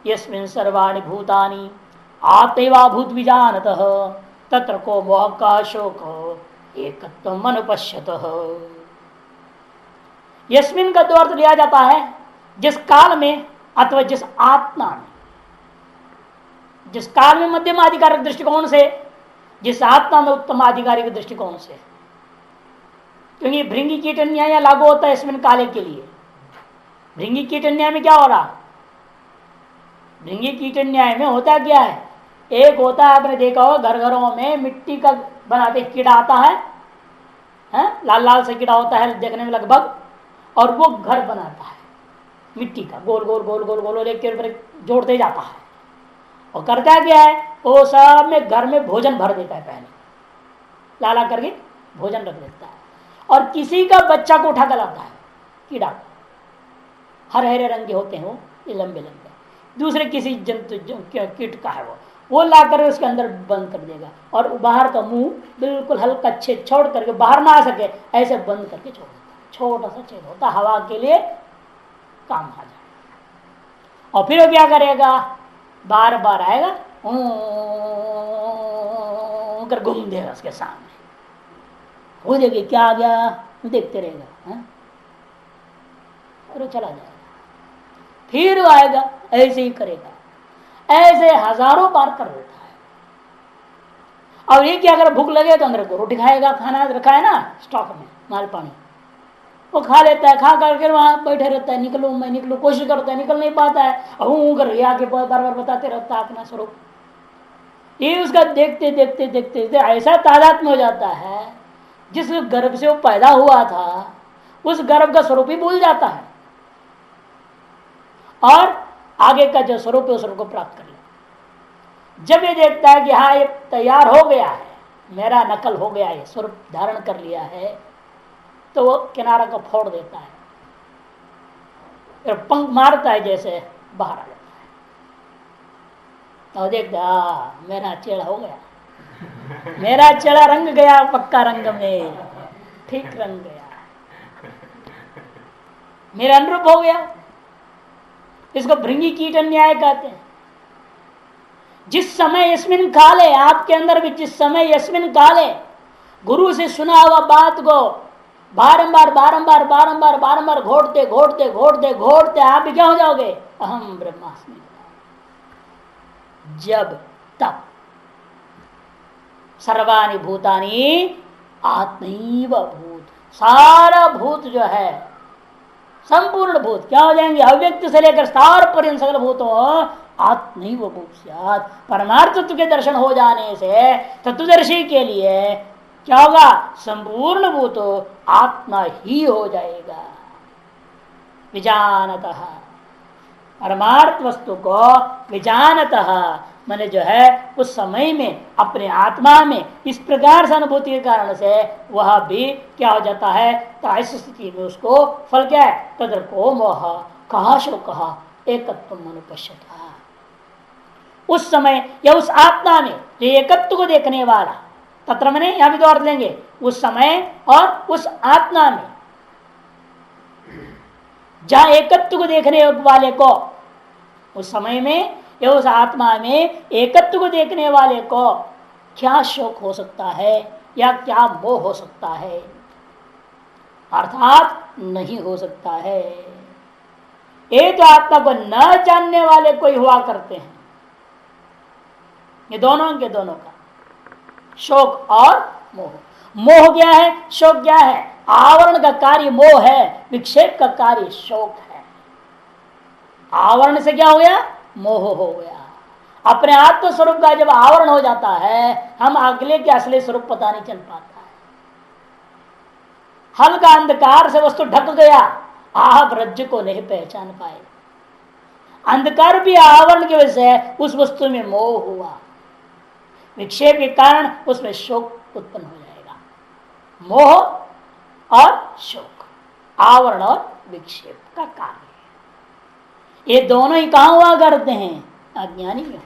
Speaker 1: यस्मिन् सर्वाणि भूतानि आत्मैवाभूत विजानतः तत्र को मोह का शोक एकत्वम् अनुपश्यतः। यस्मिन् का दो अर्थ लिया जाता है, जिस काल में अथवा जिस आत्मा में, जिस काल में मध्यम आधिकारिक दृष्टिकोण से, जिस आत्मा में उत्तम आधिकारिक दृष्टिकोण से, क्योंकि भृंगी कीट न्याय लागू होता है इसमें काले के लिए। भृंगी कीट न्याय में क्या हो रहा? भृंगी कीट न्याय में होता क्या है? एक होता है, आपने देखा हो घर घरों में मिट्टी का बनाते कीड़ा आता है, लाल लाल से कीड़ा होता है देखने में लगभग, और वो घर बनाता है मिट्टी का, गोल गोल गोल गोल गोल एक के ऊपर जोड़ते जाता है। और करता क्या है, वो सब में घर में भोजन भर देता है, पहले लाला करके भोजन रख देता है, और किसी का बच्चा को उठा कर लाता है, कीड़ा, हरे हरे रंग के होते हैं वो, ये लंबे लंबे, दूसरे किसी जंतु कीट का है वो ला कर उसके अंदर बंद कर देगा, और बाहर का मुंह बिल्कुल हल्का छेद छोड़ करके, बाहर ना आ सके ऐसे बंद करके छोड़ देता है, छोटा सा छेद होता, हवा के लिए काम आ जाए। और फिर वो क्या करेगा, बार बार आएगा, कर घूम देगा उसके सामने, हो जाएगी क्या आ गया, देखते रहेगा, और वो चला जाएगा, फिर वो आएगा, ऐसे ही करेगा, ऐसे हजारों बार कर देता है। और ये क्या, अगर भूख लगे तो अंदर को रोटी खाएगा, खाना रखा है ना स्टॉक में, माल पानी, वो खा लेता है, खा करके वहां बैठे रहता है, निकलूं मैं निकलूं, कोशिश करता है, निकल नहीं पाता है, आगे बार बार बताते रहता है अपना स्वरूप। ये उसका देखते देखते देखते देखते ऐसा तादात्म्य हो जाता है, जिस गर्भ से वो पैदा हुआ था उस गर्भ का स्वरूप ही भूल जाता है, और आगे का जो स्वरूप है उस स्वरूप को प्राप्त कर ले। जब ये देखता है कि हाँ ये तैयार हो गया है, मेरा नकल हो गया है, स्वरूप धारण कर लिया है, तो वो किनारा को फोड़ देता है, फिर पंख मारता है, जैसे बाहर आ जाता है, और देखता मेरा चेहरा हो गया, मेरा चेहरा रंग गया पक्का रंग में, ठीक रंग गया, मेरा अनुरूप हो गया। इसको भृंगी कीट न्याय कहते हैं। जिस समय यस्मिन काले, आपके अंदर भी जिस समय यस्मिन काले गुरु से सुना हुआ बात को बारंबार बारंबार बारंबार बारंबार घोटते घोटते घोटते घोटते आप भी क्या हो जाओगे, अहम ब्रह्मास्मि। जब तब सर्वाणि भूतानि आत्मैव भूत, सारा भूत जो है संपूर्ण भूत क्या हो जाएंगे, अव्यक्त से लेकर स्थावर पर्यंत सकल भूतों आत्मैव भूत, परमार्थ तत्व के दर्शन हो जाने से तत्वदर्शी के लिए क्या होगा, संपूर्ण भूत आत्मा ही हो जाएगा। विजानतः, परमार्थ वस्तु को विजानतः मैंने जो है उस समय में अपने आत्मा में इस प्रकार से अनुभूति के कारण से वह भी क्या हो जाता है, तो ऐसी स्थिति में उसको फल क्या है, तदर को मोह कहा शो कहा एकत्व अनुपश्यता। उस समय या उस आत्मा में जो एकत्व को देखने वाला, तत्र मैंने यहां भी तो अर्थ लेंगे, उस समय और उस आत्मा में जहां एकत्व को देखने वाले को, उस समय में या उस आत्मा में एकत्व को देखने वाले को क्या शोक हो सकता है या क्या मोह हो सकता है, अर्थात नहीं हो सकता है। ये तो आत्मा को न जानने वाले कोई हुआ करते हैं। ये दोनों के दोनों का शोक और मोह। मोह क्या है, शोक क्या है, आवरण का कार्य मोह है, विक्षेप का कार्य शोक है। आवरण से क्या हो गया, मोह हो गया। अपने आत्म स्वरूप का जब आवरण हो जाता है, हम अगले के असली स्वरूप पता नहीं चल पाता है। हल्का अंधकार से वस्तु ढक गया, आप रज्जु को नहीं पहचान पाए। अंधकार भी आवरण की वजह से उस वस्तु में मोह हुआ, विक्षेप के कारण उसमें शोक उत्पन्न हो जाएगा। मोह और शोक, आवरण और विक्षेप का कार्य, ये दोनों ही कहां हुआ करते हैं, अज्ञानी में।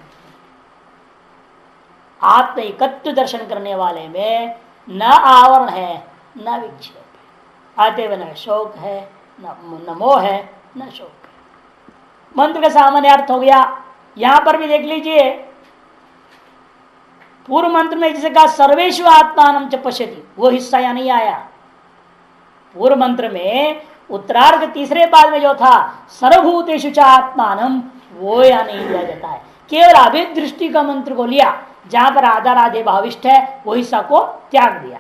Speaker 1: आत्म एकत्व दर्शन करने वाले में न आवरण है न विक्षेप है, अतएव न शोक है न मोह है न शोक है। मंत्र का सामान्य अर्थ हो गया। यहां पर भी देख लीजिए, पूर्व मंत्र में जिसे कहा सर्वेषु आत्मानं च पश्यति, वो हिस्सा यहां नहीं आया। पूर्व मंत्र में उत्तरार्ध के तीसरे पाद में जो था सर्वभूतेषु च आत्मानं, वो यहां नहीं लिया जाता है। केवल अभेद दृष्टि का मंत्र को लिया, जहां पर आधार आधे भाविष्ट है वो हिस्सा को त्याग दिया।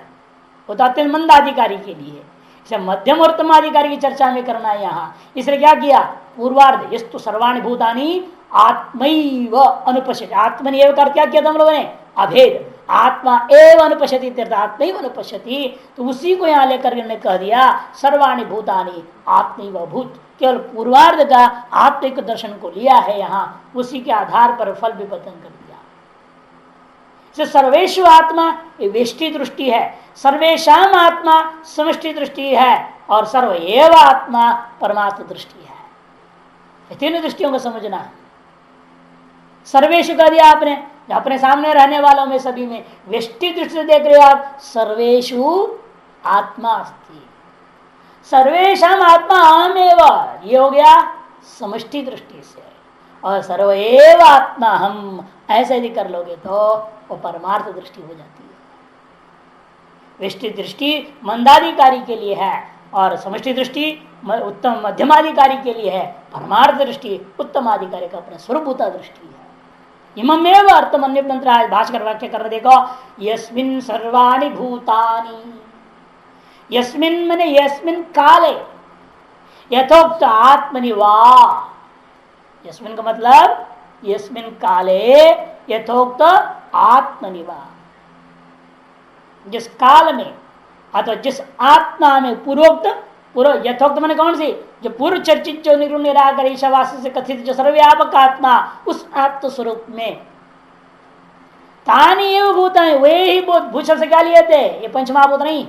Speaker 1: वो तो अत्यंत मंदाधिकारी के लिए, इसे मध्यम और उत्तमाधिकारी की चर्चा में करना है यहाँ। इसलिए क्या किया, पूर्वार्ध यस्तु सर्वाणि भूतानि आत्मैव अनुपश्यति, आत्मनिव कर क्या किया था हम लोगों ने, अभेद आत्मा एवं अनुपश्यति तीर्थात्मा ही अनुपश्यति, तो उसी को यहाँ लेकर के कह दिया सर्वाणि भूतानि आत्मैव भूत, केवल पूर्वार्ध का आत्मिक दर्शन को लिया है यहाँ, उसी के आधार पर फल विपतन कर दिया। सर्वेशु आत्मा ये वेष्टि दृष्टि है, सर्वेशम आत्मा समष्टि दृष्टि है, और सर्व एव आत्मा परमात्म दृष्टि है। तीनों दृष्टियों को समझना है। सर्वेशु कह दिया आपने, अपने सामने रहने वालों में सभी में वेष्टि दृष्टि से देख रहे हो आप, सर्वेशु आत्मा अस्ति, सर्वेशम आत्मा अहमेव, ये हो गया समष्टि दृष्टि से, और सर्वएव आत्मा हम, ऐसे यदि कर लोगे तो वो परमार्थ दृष्टि हो जाती है। वेष्टि दृष्टि मंदाधिकारी के लिए है, और समष्टि दृष्टि उत्तम मध्यमाधिकारी के लिए है, परमार्थ दृष्टि उत्तमाधिकारी का अपना स्वरूपभूता दृष्टि है। इममेव अर्थम अन्य मंत्र भाष्कर वाक्य कर देखो, यस्मिन् सर्वाणि भूतानि, यस्मिन् मने यस्मिन् काले यथोक्त आत्मनि वा, यस्मिन् का मतलब यस्मिन् काले यथोक्त आत्मनि वा, जिस काल में अथवा जिस आत्मा में पूर्वोक्त, पूर्व यथोक्त मैंने कौन सी, जो पूर्व चर्चित जो निर्गुण निराकार ईशावास्य से कथित जो सर्वव्यापक आत्मा, उस आत्म स्वरूप में तानी एवं भूतानि, वे ही भूषण से क्या लिए थे, ये पंचमहाभूत नहीं,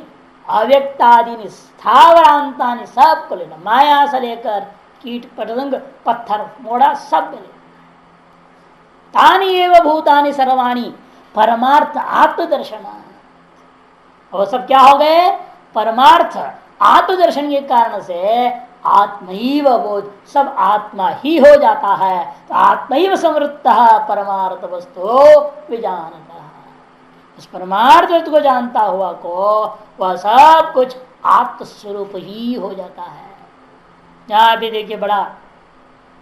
Speaker 1: अव्यक्तादि स्थावरांतानि सबको लेना, माया से लेकर कीट पतंग पत्थर मोड़ा सब लेना। तानी एवं भूतानि सर्वाणि परमार्थ आत्मदर्शन, और सब क्या हो गए, परमार्थ आत्मदर्शन के कारण से आत्मैव बोध, सब आत्मा ही हो जाता है। तो आत्मैव समृद्धः परमार्थ वस्तु विजानतः, उस परमार्थ वस्तु को जानता हुआ को वह सब कुछ आत्मस्वरूप ही हो जाता है। यहाँ भी देखिए बड़ा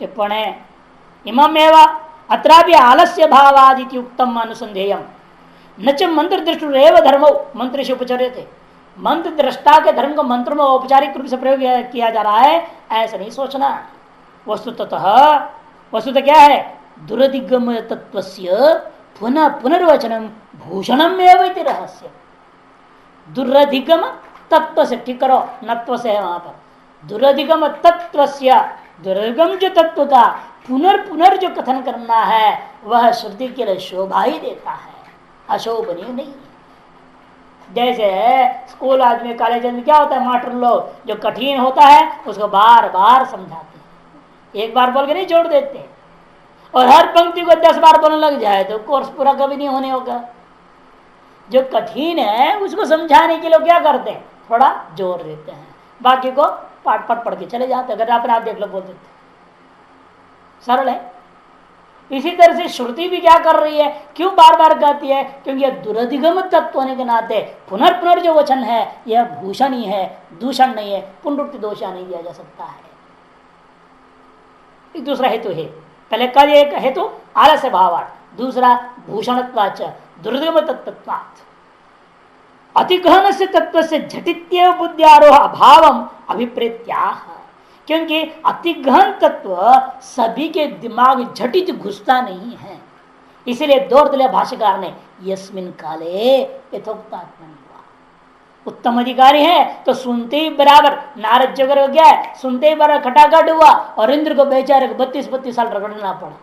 Speaker 1: टिप्पण है, इममेव अत्रापि आलस्य भावादिति उक्तम अनुसंधेयम न च मंत्र दृष्टि धर्मो, मंत्र से उपचर्य थे, मंत्र दृष्टा के धर्म को मंत्र में औपचारिक रूप से प्रयोग किया जा रहा है, ऐसा नहीं सोचना। वस्तुतः क्या है, दुरधिगम तत्वस्य पुनः पुनर्वचनम भूषणम एवं रहस्य। दुरधिगम तत्व से, ठीक करो, नत्व से है वहां पर, दुरधिगम तत्वस्य, दुर्गम जो तत्व का पुनर्पुनर जो कथन करना है वह श्रुति के लिए शोभा ही देता है, अशोभनीय नहीं। जैसे स्कूल आदमी कॉलेज में क्या होता है, मास्टर लोग जो कठिन होता है उसको बार बार समझाते हैं, एक बार बोल के नहीं जोड़ देते, और हर पंक्ति को 10 बार बोलने लग जाए तो कोर्स पूरा कभी नहीं होने होगा। जो कठिन है उसको समझाने के लिए क्या करते हैं, थोड़ा जोर देते हैं, बाकी को पाठ पढ़ के चले जाते हैं। अगर आप देख लो बोल देते, सरल है। इसी तरह से श्रुति भी क्या कर रही है, क्यों बार बार कहती है, क्योंकि यह दुरधिगम तत्व होने के नाते पुनर्पुनर जो वचन है यह भूषण ही है, दूषण नहीं है, पुनरुक्ति दोषा नहीं दिया जा सकता है। एक दूसरा हेतु है, पहले कल एक हेतु आलस्य भावार्थ, दूसरा भूषणत्वाच दुर्धिगम तत्त्वात्। अतिग्रहण से तत्व से झटित्येव बुद्धियारोह अभावम अभिप्रेत्याह, क्योंकि अतिग्रहण तत्व सभी के दिमाग में झटित घुसता नहीं है, इसीलिए दौड़ दिया भाष्यकार ने यस्मिन काले यथोक्तात्मनि वा। उत्तम अधिकारी है तो सुनते ही बराबर, नारद जगर हो गया सुनते ही बराबर खटाखट हुआ, और इंद्र को बेचारे 32 साल रगड़ना पड़ा।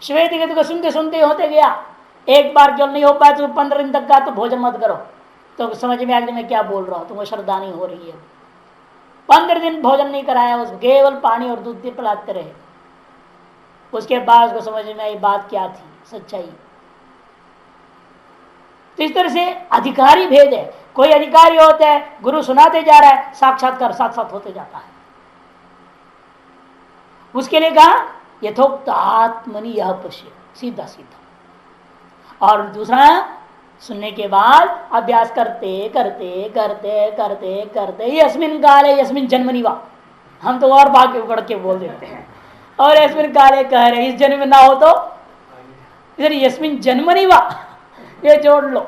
Speaker 1: श्वेत केतु को सुनते सुनते होते गया, एक बार क्यों नहीं हो पाया तो 15 दिन तक का तो भोजन मत करो, तो समझ में आ गया मैं क्या बोल रहा हूँ, तुमको श्रद्धा नहीं हो रही है। 15 दिन भोजन नहीं कराया, उस केवल पानी और दूध पिलाते रहे, उसके बाद उसको समझ में आई बात क्या थी, सच्चाई। तो इस तरह से अधिकारी भेद है, कोई अधिकारी होता है गुरु सुनाते जा रहा है, साक्षात्कार साथ साथ होते जाता है। उसके लिए कहा यथोक्त आत्मनि यह पश्य, सीधा सीधा। और दूसरा सुनने के बाद अभ्यास करते करते करते करते करते यस्मिन काले यस्मिन जन्मनि वा, हम तो और भाग्य बढ़ के बोल देते हैं, और यस्मिन काले कह रहे इस जन्म में ना हो तो इधर यस्मिन जन्मनि वा, ये जोड़ लो,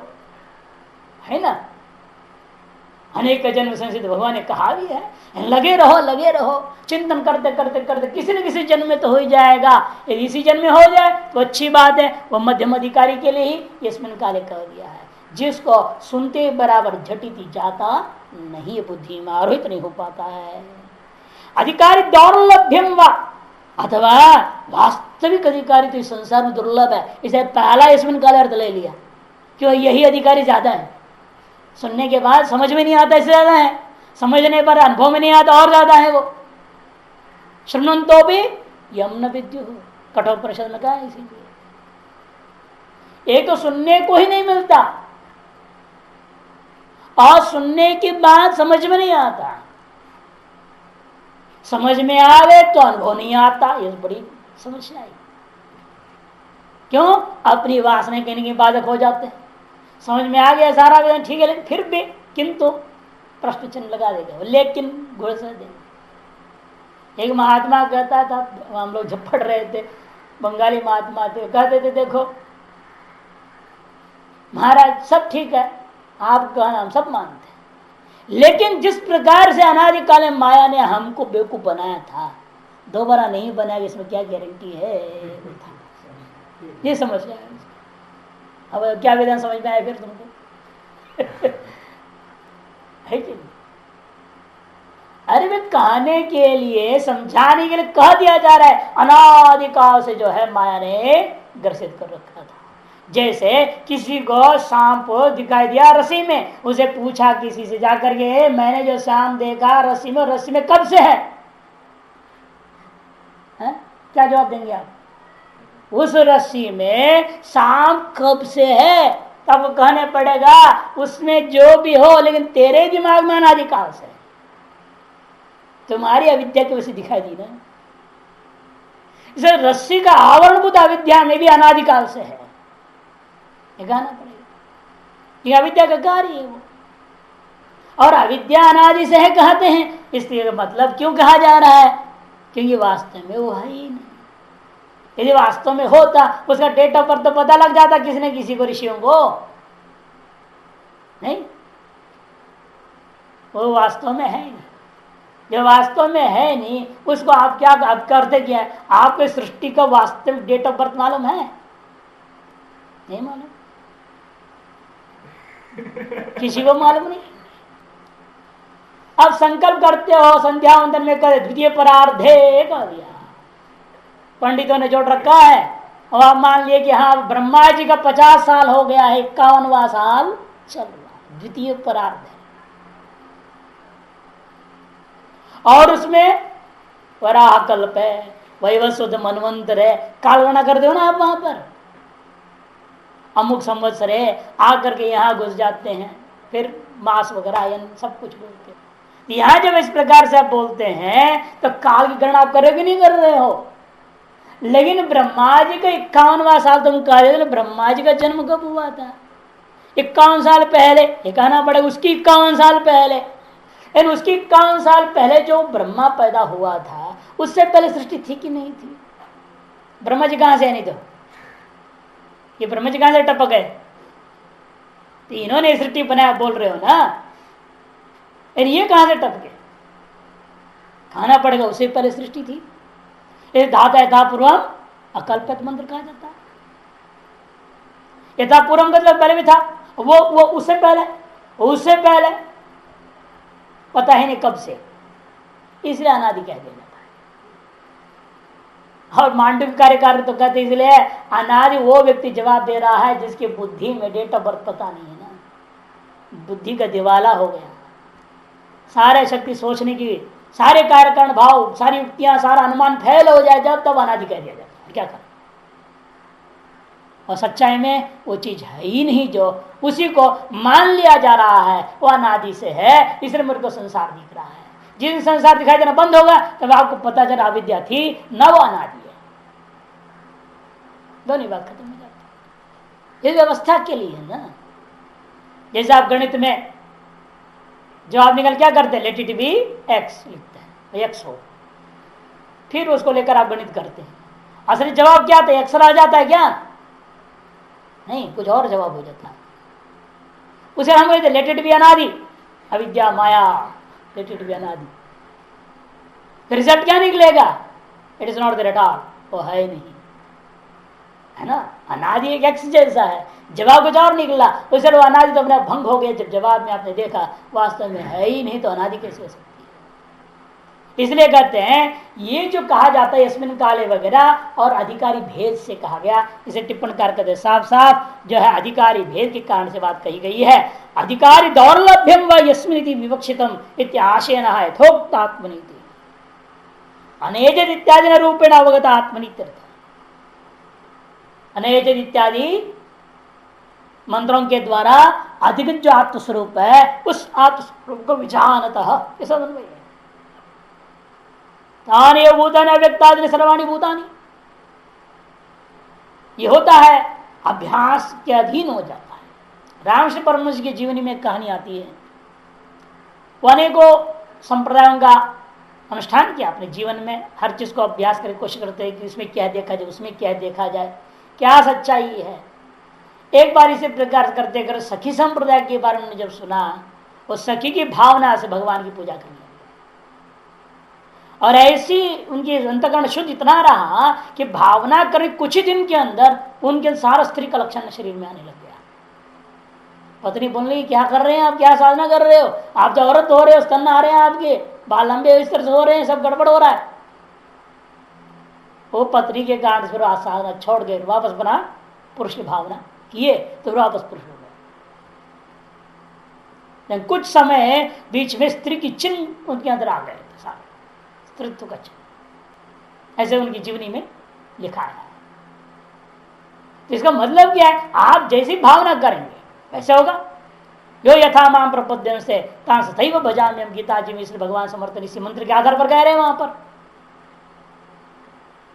Speaker 1: है ना। अनेक जन्म संसिद्ध भगवान ने कहा भी है, लगे रहो चिंतन करते करते करते किसी न किसी जन्म में तो हो ही जाएगा। यदि इसी जन्म में हो जाए तो अच्छी बात है, वह मध्यम अधिकारी के लिए ही इसमें काले कह दिया है। जिसको सुनते बराबर झटिति जाता नहीं, बुद्धि में आरोहित नहीं हो पाता है। अधिकारी दौर्लभ्यम व अथवा वास्तविक अधिकारी तो इस संसार में दुर्लभ है, इसे पहला इसमें काले अर्थ ले लिया। क्यों? यही अधिकारी ज्यादा है। सुनने के बाद समझ में नहीं आता, इससे ज्यादा है। समझने पर अनुभव में नहीं आता, और ज्यादा है वो। श्रृणवंतो भी यम न विद्यु, कठोर परिषद में कहा है। इसीलिए एक तो सुनने को ही नहीं मिलता, और सुनने के बाद समझ में नहीं आता। समझ में आ गए तो अनुभव नहीं आता, ये बड़ी समस्या है। क्यों? अपनी वासना कहने के बाधक हो जाते हैं। समझ में आ गया सारा विधान ठीक है, लेकिन फिर भी किंतु प्रश्न चिन्ह लगा देगा, लेकिन घोषणा देंगे। एक महात्मा कहता था, हम लोग जब पढ़ रहे थे, बंगाली महात्मा थे, कहते थे देखो महाराज सब ठीक है, आपका नाम सब मानते हैं, लेकिन जिस प्रकार से अनादिकाल में माया ने हमको बेवकूफ बनाया था, दोबारा नहीं बनाएगा, इसमें क्या गारंटी है? ये समस्या है। अब क्या विधान समझ में आया फिर तुमको? है कि नहीं? अरे वे कहने के लिए, समझाने के लिए कह दिया जा रहा है, अनादिकाल से जो है माया ने ग्रसित कर रखा था। जैसे किसी को सांप दिखाई दिया रस्सी में, उसे पूछा किसी से जाकर के, मैंने जो सांप देखा रस्सी में कब से है? क्या जवाब देंगे आप? उस रस्सी में सांप कब से है? तब कहने पड़ेगा उसमें जो भी हो, लेकिन तेरे दिमाग में अनादिकाल से, तुम्हारी अविद्या की वजह से दिखाई दी ना। इसे रस्सी का आवरणभूत अविद्या में भी अनादिकाल से है, ये कहना पड़ेगा। ये अविद्या का कार्य है वो, और अविद्या अनादि से है कहते हैं, इसलिए मतलब क्यों कहा जा रहा है? क्योंकि वास्तव में वो है ही नहीं। यदि वास्तव में होता, उसका डेट ऑफ बर्थ तो पता लग जाता किसी न किसी को, ऋषियों को। नहीं, वो वास्तव में है नहीं। जो वास्तव में है नहीं, उसको आप क्या आप करते क्या है? आपको सृष्टि का वास्तविक डेट ऑफ बर्थ मालूम है? नहीं मालूम, किसी को मालूम नहीं। अब संकल्प करते हो, संध्या वंदन में करे द्वितीय परार्धे कर दिया, पंडितों ने जोड़ रखा है, और आप मान लिए कि हाँ ब्रह्मा जी का 50 साल हो गया है, 51वां साल चल रहा, द्वितीय परार्ध है। और उसमें वराह कल्प है, वैवस्वत मनवंतर है, कालगणना कर दो ना आप, वहां पर अमुक संवत्सर है, आकर के यहाँ घुस जाते हैं, फिर मास वगैरह सब कुछ बोलते हैं। यहाँ जब इस प्रकार से आप बोलते हैं तो काल की गणना आप करोगे नहीं कर रहे हो। लेकिन ब्रह्मा जी का 51वां साल तुम कह रहे हो, ब्रह्मा जी का जन्म कब हुआ था? 51 साल पहले, ये कहना पड़ेगा उसकी 51 साल पहले। लेकिन उसकी 51 साल पहले जो ब्रह्मा पैदा हुआ था, उससे पहले सृष्टि थी कि नहीं थी? ब्रह्मा जी कहां से है? नहीं तो ये ब्रह्मा जी कहां से टपक गए? तो इन्होंने सृष्टि बनाया बोल रहे हो ना, ये कहां से टपके? कहना पड़ेगा उससे पहले सृष्टि थी। धाता यथा पूर्वम अकल्पित मंत्र कहा जाता है। यथा पूर्वम मतलब पहले भी था, वो उससे पहले पता ही नहीं कब से, इसलिए अनादि कह दिया जाता है। और मांडव कार्यकार तो कहते इसलिए अनादि वो व्यक्ति जवाब दे रहा है जिसकी बुद्धि में डेट ऑफ बर्थ पता नहीं है ना, बुद्धि का दिवाला हो गया, सारे शक्ति सोचने की, सारे कार्यकारण भाव, सारी युक्तियां, सारा अनुमान फेल हो जाए जब, तब अनादि कह दिया जाता है। क्या करें? और सच्चाई में वो चीज है ही नहीं, जो उसी को मान लिया जा रहा है वो अनादि से है, इसलिए मेरे को संसार दिख रहा है। जिस संसार दिखाई देना बंद होगा तब आपको पता चला अविद्या थी, न वो अनादि है। दोनों बात खत्म हो जाती है। इस व्यवस्था के लिए है ना। जैसे आप गणित में जवाब निकल क्या करते हैं, लेट इट बी एक्स लिखते हैं, एक्स हो, फिर उसको लेकर आप गणित करते हैं। असली जवाब क्या था? एक्स आ जाता है क्या? नहीं, कुछ और जवाब हो जाता है। उसे हम कहते लेट इट बी अनादि, अविद्या माया, अनादि। रिजल्ट क्या निकलेगा? It is not there at all, वो है ही नहीं, है ना। अनादि एक एक्स जैसा है, जवाब कुछ और निकला, उसे वो अनादि तो अपना भंग हो गया जब जवाब में आपने देखा वास्तव में है ही नहीं, तो अनादि कैसे हो सकती है? इसलिए कहते हैं ये जो कहा जाता है यस्मिन काले वगैरह और अधिकारी भेद से कहा गया, इसे टिप्पणकार कहते हैं साफ साफ जो है अधिकारी भेद के कारण से बात कही गई है। अधिकारी दौर्लभ्यम व यस्मिन विवक्षितम इत्याशयन यथोक्तात्मनीति अनेजद इत्यादि न रूपेण अवगत आत्मनित्यर्थ। अनेजद इत्यादि मंत्रों के द्वारा अधिगत जो आत्मस्वरूप है उस आत्मस्वरूप को विजानतः ऐसा है। तानि भूतानि अव्यक्तानि सर्वाणि भूतानि, ये होता है अभ्यास के अधीन हो जाता है। रामकृष्ण परमहंस की जीवनी में कहानी आती है, वो अनेकों संप्रदायों का अनुष्ठान किया अपने जीवन में, हर चीज को अभ्यास करके कोशिश करते हैं कि इसमें क्या देखा जाए, उसमें क्या देखा जाए, क्या सच्चाई है। एक बार इसे प्रकार करते कर सखी संप्रदाय के बारे में जब सुना, वो सखी की भावना से भगवान की पूजा करने लगे और ऐसी उनकी अंतकरण शुद्ध इतना रहा कि भावना करने कुछ ही दिन के अंदर उनके सारा स्त्री का लक्षण शरीर में आने लग गया। पत्नी बोल रही क्या कर रहे हैं आप, क्या साधना कर रहे हो आप, जो औरत हो रहे हो, स्तन आ रहे हैं आपके, बाल लंबे इस तरह से हो रहे हैं, सब गड़बड़ हो रहा है। वो पत्नी के कारण फिर साधना छोड़ गए, वापस बना पुरुष की भावना किए तो वापस पुरुष हो गए। कुछ समय बीच में स्त्री की चिन्ह उनके अंदर आ गए, स्त्रीत्व का चिन्ह, ऐसे उनकी जीवनी में लिखा है। तो इसका मतलब क्या है, आप जैसी भावना करेंगे वैसे होगा। यो यथा माम प्रपद्यन से तथैव भजाम्य, गीता जी में इसलिए भगवान समर्थन इसी मंत्र के आधार पर कह रहे हैं। वहां पर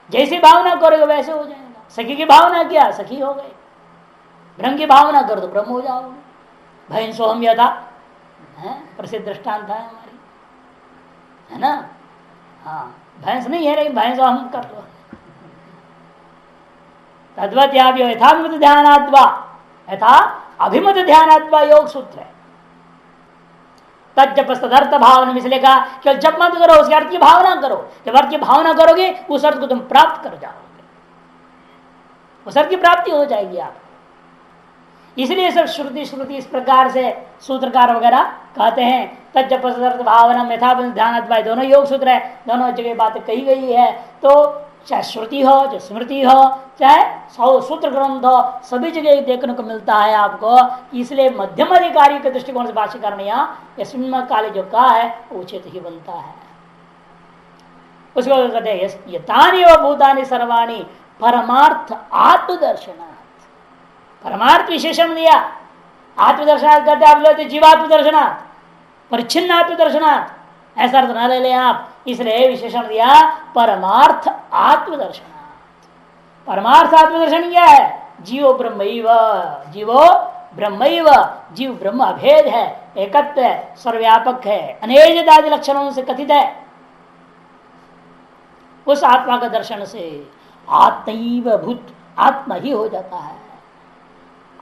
Speaker 1: जैसी भावना करोगे वैसे हो जाएगा। सखी की भावना किया, सखी हो गए। ब्रह्म की भावना करो तो ब्रह्म हो जाओगे। भैंस सोहम यथा प्रसिद्ध दृष्टांत है हमारी, है ना। हाँ, भैंस नहीं है लेकिन भैंस हम कर लो। तद्वत यथाभिमत ध्यानाद्वा, यथा अभिमत ध्यानाद्वा योग सूत्र है। तज्जप तदर्थ भावना, इसलिए कहा कि जब मत करो, उसके अर्थ की भावना करो। जब अर्थ की भावना करोगे उस अर्थ को तुम प्राप्त कर जाओगे, उस अर्थ की प्राप्ति हो जाएगी आप। इसलिए सब श्रुति श्रुति इस प्रकार से सूत्रकार वगैरह कहते हैं तज्जप तदर्थ भावना यथा ध्यान, दोनों योग सूत्र है, दोनों जगह बात कही गई है। तो चाहे श्रुति हो चाहे स्मृति हो चाहे सूत्र ग्रंथ हो, सभी जगह देखने को मिलता है आपको। इसलिए मध्यम अधिकारी के दृष्टिकोण से भाष्यकार ने यहाँ यस्मिन् काले जो कहा है उचित ही बनता है। उसको कहते हैं यतानि व भूतानि सर्वाणि परमार्थ आत्मदर्शनात्। परमार्थ विशेषण दिया, आत्मदर्शनात् कहते आप लोग जीवात्मदर्शनात्, परिच्छिन्न आत्मदर्शनात्, ऐसा अर्थ न ले लें आप। इसलिए विशेषण दिया परमार्थ आत्मदर्शनात्। परमार्थ आत्मदर्शन क्या है? जीवो ब्रह्मैव, जीवो ब्रह्मैव, जीव ब्रह्म अभेद है, एकत्व है, सर्वव्यापक है, अनेक आदि लक्षणों से कथित है। उस आत्मा का दर्शन से आत्मैव भूत, आत्मा ही हो जाता है।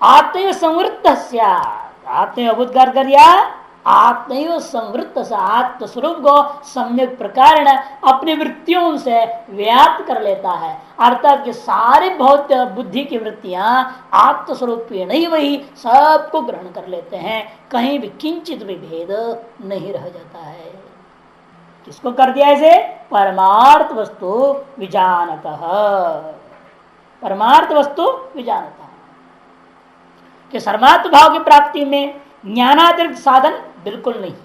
Speaker 1: आत्मैव संवृत्त, आत्मैव भूत कर दिया, आत्मैव संवृत्त, आत्मस्वरूप को सम्यक प्रकार अपनी वृत्तियों से व्याप्त कर लेता है। अर्थात कि सारे भौतिक बुद्धि की वृत्तियां आत्मस्वरूप नहीं, वही सबको ग्रहण कर लेते हैं, कहीं भी किंचित भी भेद नहीं रह जाता है। किसको कर दिया ऐसे? परमार्थ वस्तु विजानतः, परमार्थ वस्तु विजानतः। कि सर्वात्म भाव की प्राप्ति में ज्ञानातिरिक्त साधन बिल्कुल नहीं है।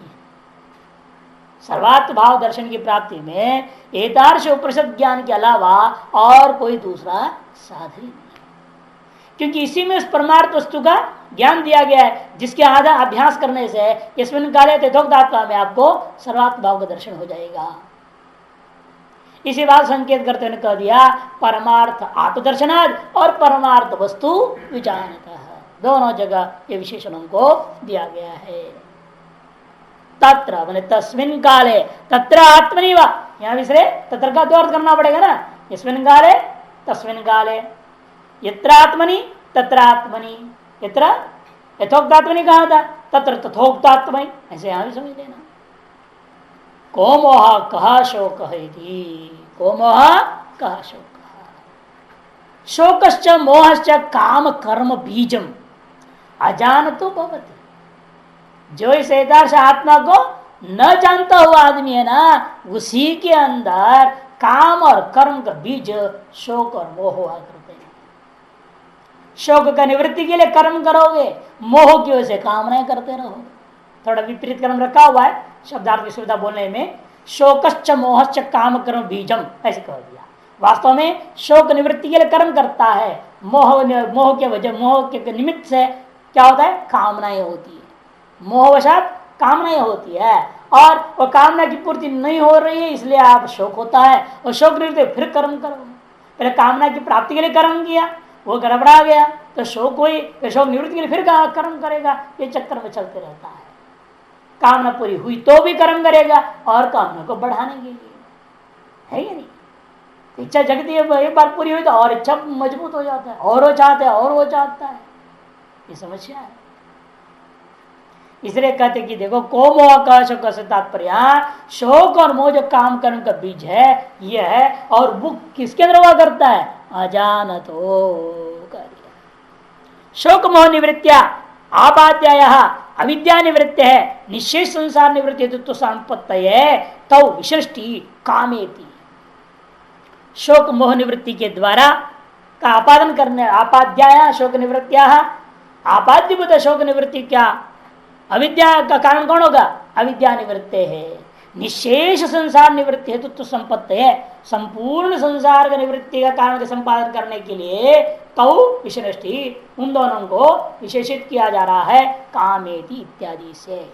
Speaker 1: सर्वात्म भाव दर्शन की प्राप्ति में एतार्श उपनिषद ज्ञान के अलावा और कोई दूसरा साधन नहीं है, क्योंकि इसी में उस परमार्थ वस्तु का ज्ञान दिया गया है, जिसके आधार अभ्यास करने से यस्मिन् काले तथोक्तात्मा में आपको सर्वात्म भाव का दर्शन हो जाएगा। इसी बात संकेत करते हुए कह दिया परमार्थ आत्मदर्शनात् और परमार्थ वस्तु विजानतः, दोनों जगह ये विशेषणों को दिया गया है। तत्र मैंने तस्मिन् काले, तत्र आत्मनि वा, यहाँ विसरे तत्र का दो अर्थ करना पड़ेगा ना। यस्मिन् काले तस्मिन् काले, यत्र आत्मनि तत्र आत्मनि, यत्र यथोक्तात्मनि कहा था, तत्र तथोक्तात्म, ऐसे यहां भी समझ लेना। को मोह कहा शोक है, को मोह कहा शोक, शोकश्च मोहश्च काम कर्म बीजम अजान तो भवति। जो इस यथार्थ आत्मा को न जानता हुआ आदमी है ना, उसी के अंदर काम और कर्म का बीज शोक और मोह हुआ करते हैं। शोक का निवृत्ति के लिए कर्म करोगे, मोह की वजह से कामनाएं करते रहो। थोड़ा विपरीत कर्म रखा हुआ है शब्दार्थ की सुविधा बोलने में। शोकश्च मोहश्च काम कर्म बीजम ऐसे कह दिया। वास्तव में शोक निवृत्ति के लिए कर्म करता है, मोह के वजह, मोह के निमित्त से क्या होता है, कामनाएं होती है, मोहवशात कामनाएं होती है, और वो कामना की पूर्ति नहीं हो रही है, इसलिए आप शोक होता है। और शोक निवृत्ति फिर कर्म करो, पहले कामना की प्राप्ति के लिए कर्म किया, वो गड़बड़ा गया तो शोक हुई, फिर शोक निवृत्ति के लिए फिर कर्म करेगा, ये चक्कर में चलते रहता है। कामना पूरी हुई तो भी कर्म करेगा और कामना को बढ़ाने के लिए, है या नहीं। इच्छा जगती है, एक बार पूरी हुई तो और इच्छा मजबूत हो जाता है, और वो चाहता है और वो चाहता है, ये समस्या है। इसलिए कहते कि देखो को मोह का शोक से तात्पर्य, शोक और मोह जो काम कर्म का बीज है यह है, और वो किसके अंदर हुआ करता है, अजानतो कार्य। शोक मोह निवृत्तिया आपाद्याय अविद्या निवृत्ति है, निशेष संसार निवृत्ति हेतु संपत्तये तौ विशिष्टि कामेति। शोक मोह निवृत्ति के द्वारा का आपादन करने, आपाद्याया शोक निवृत्तिया, आपाद्यभूत शोक निवृत्ति क्या, अविद्या का कारण कौन होगा, अविद्या निवृत्ति है। निशेष संसार निवृत्ति हेतु तो संपत्ति है, संपूर्ण संसार का निवृत्ति का कारण का संपादन करने के लिए तौ विशिष्टि, उन दोनों को विशेषित किया जा रहा है कामेति इत्यादि से।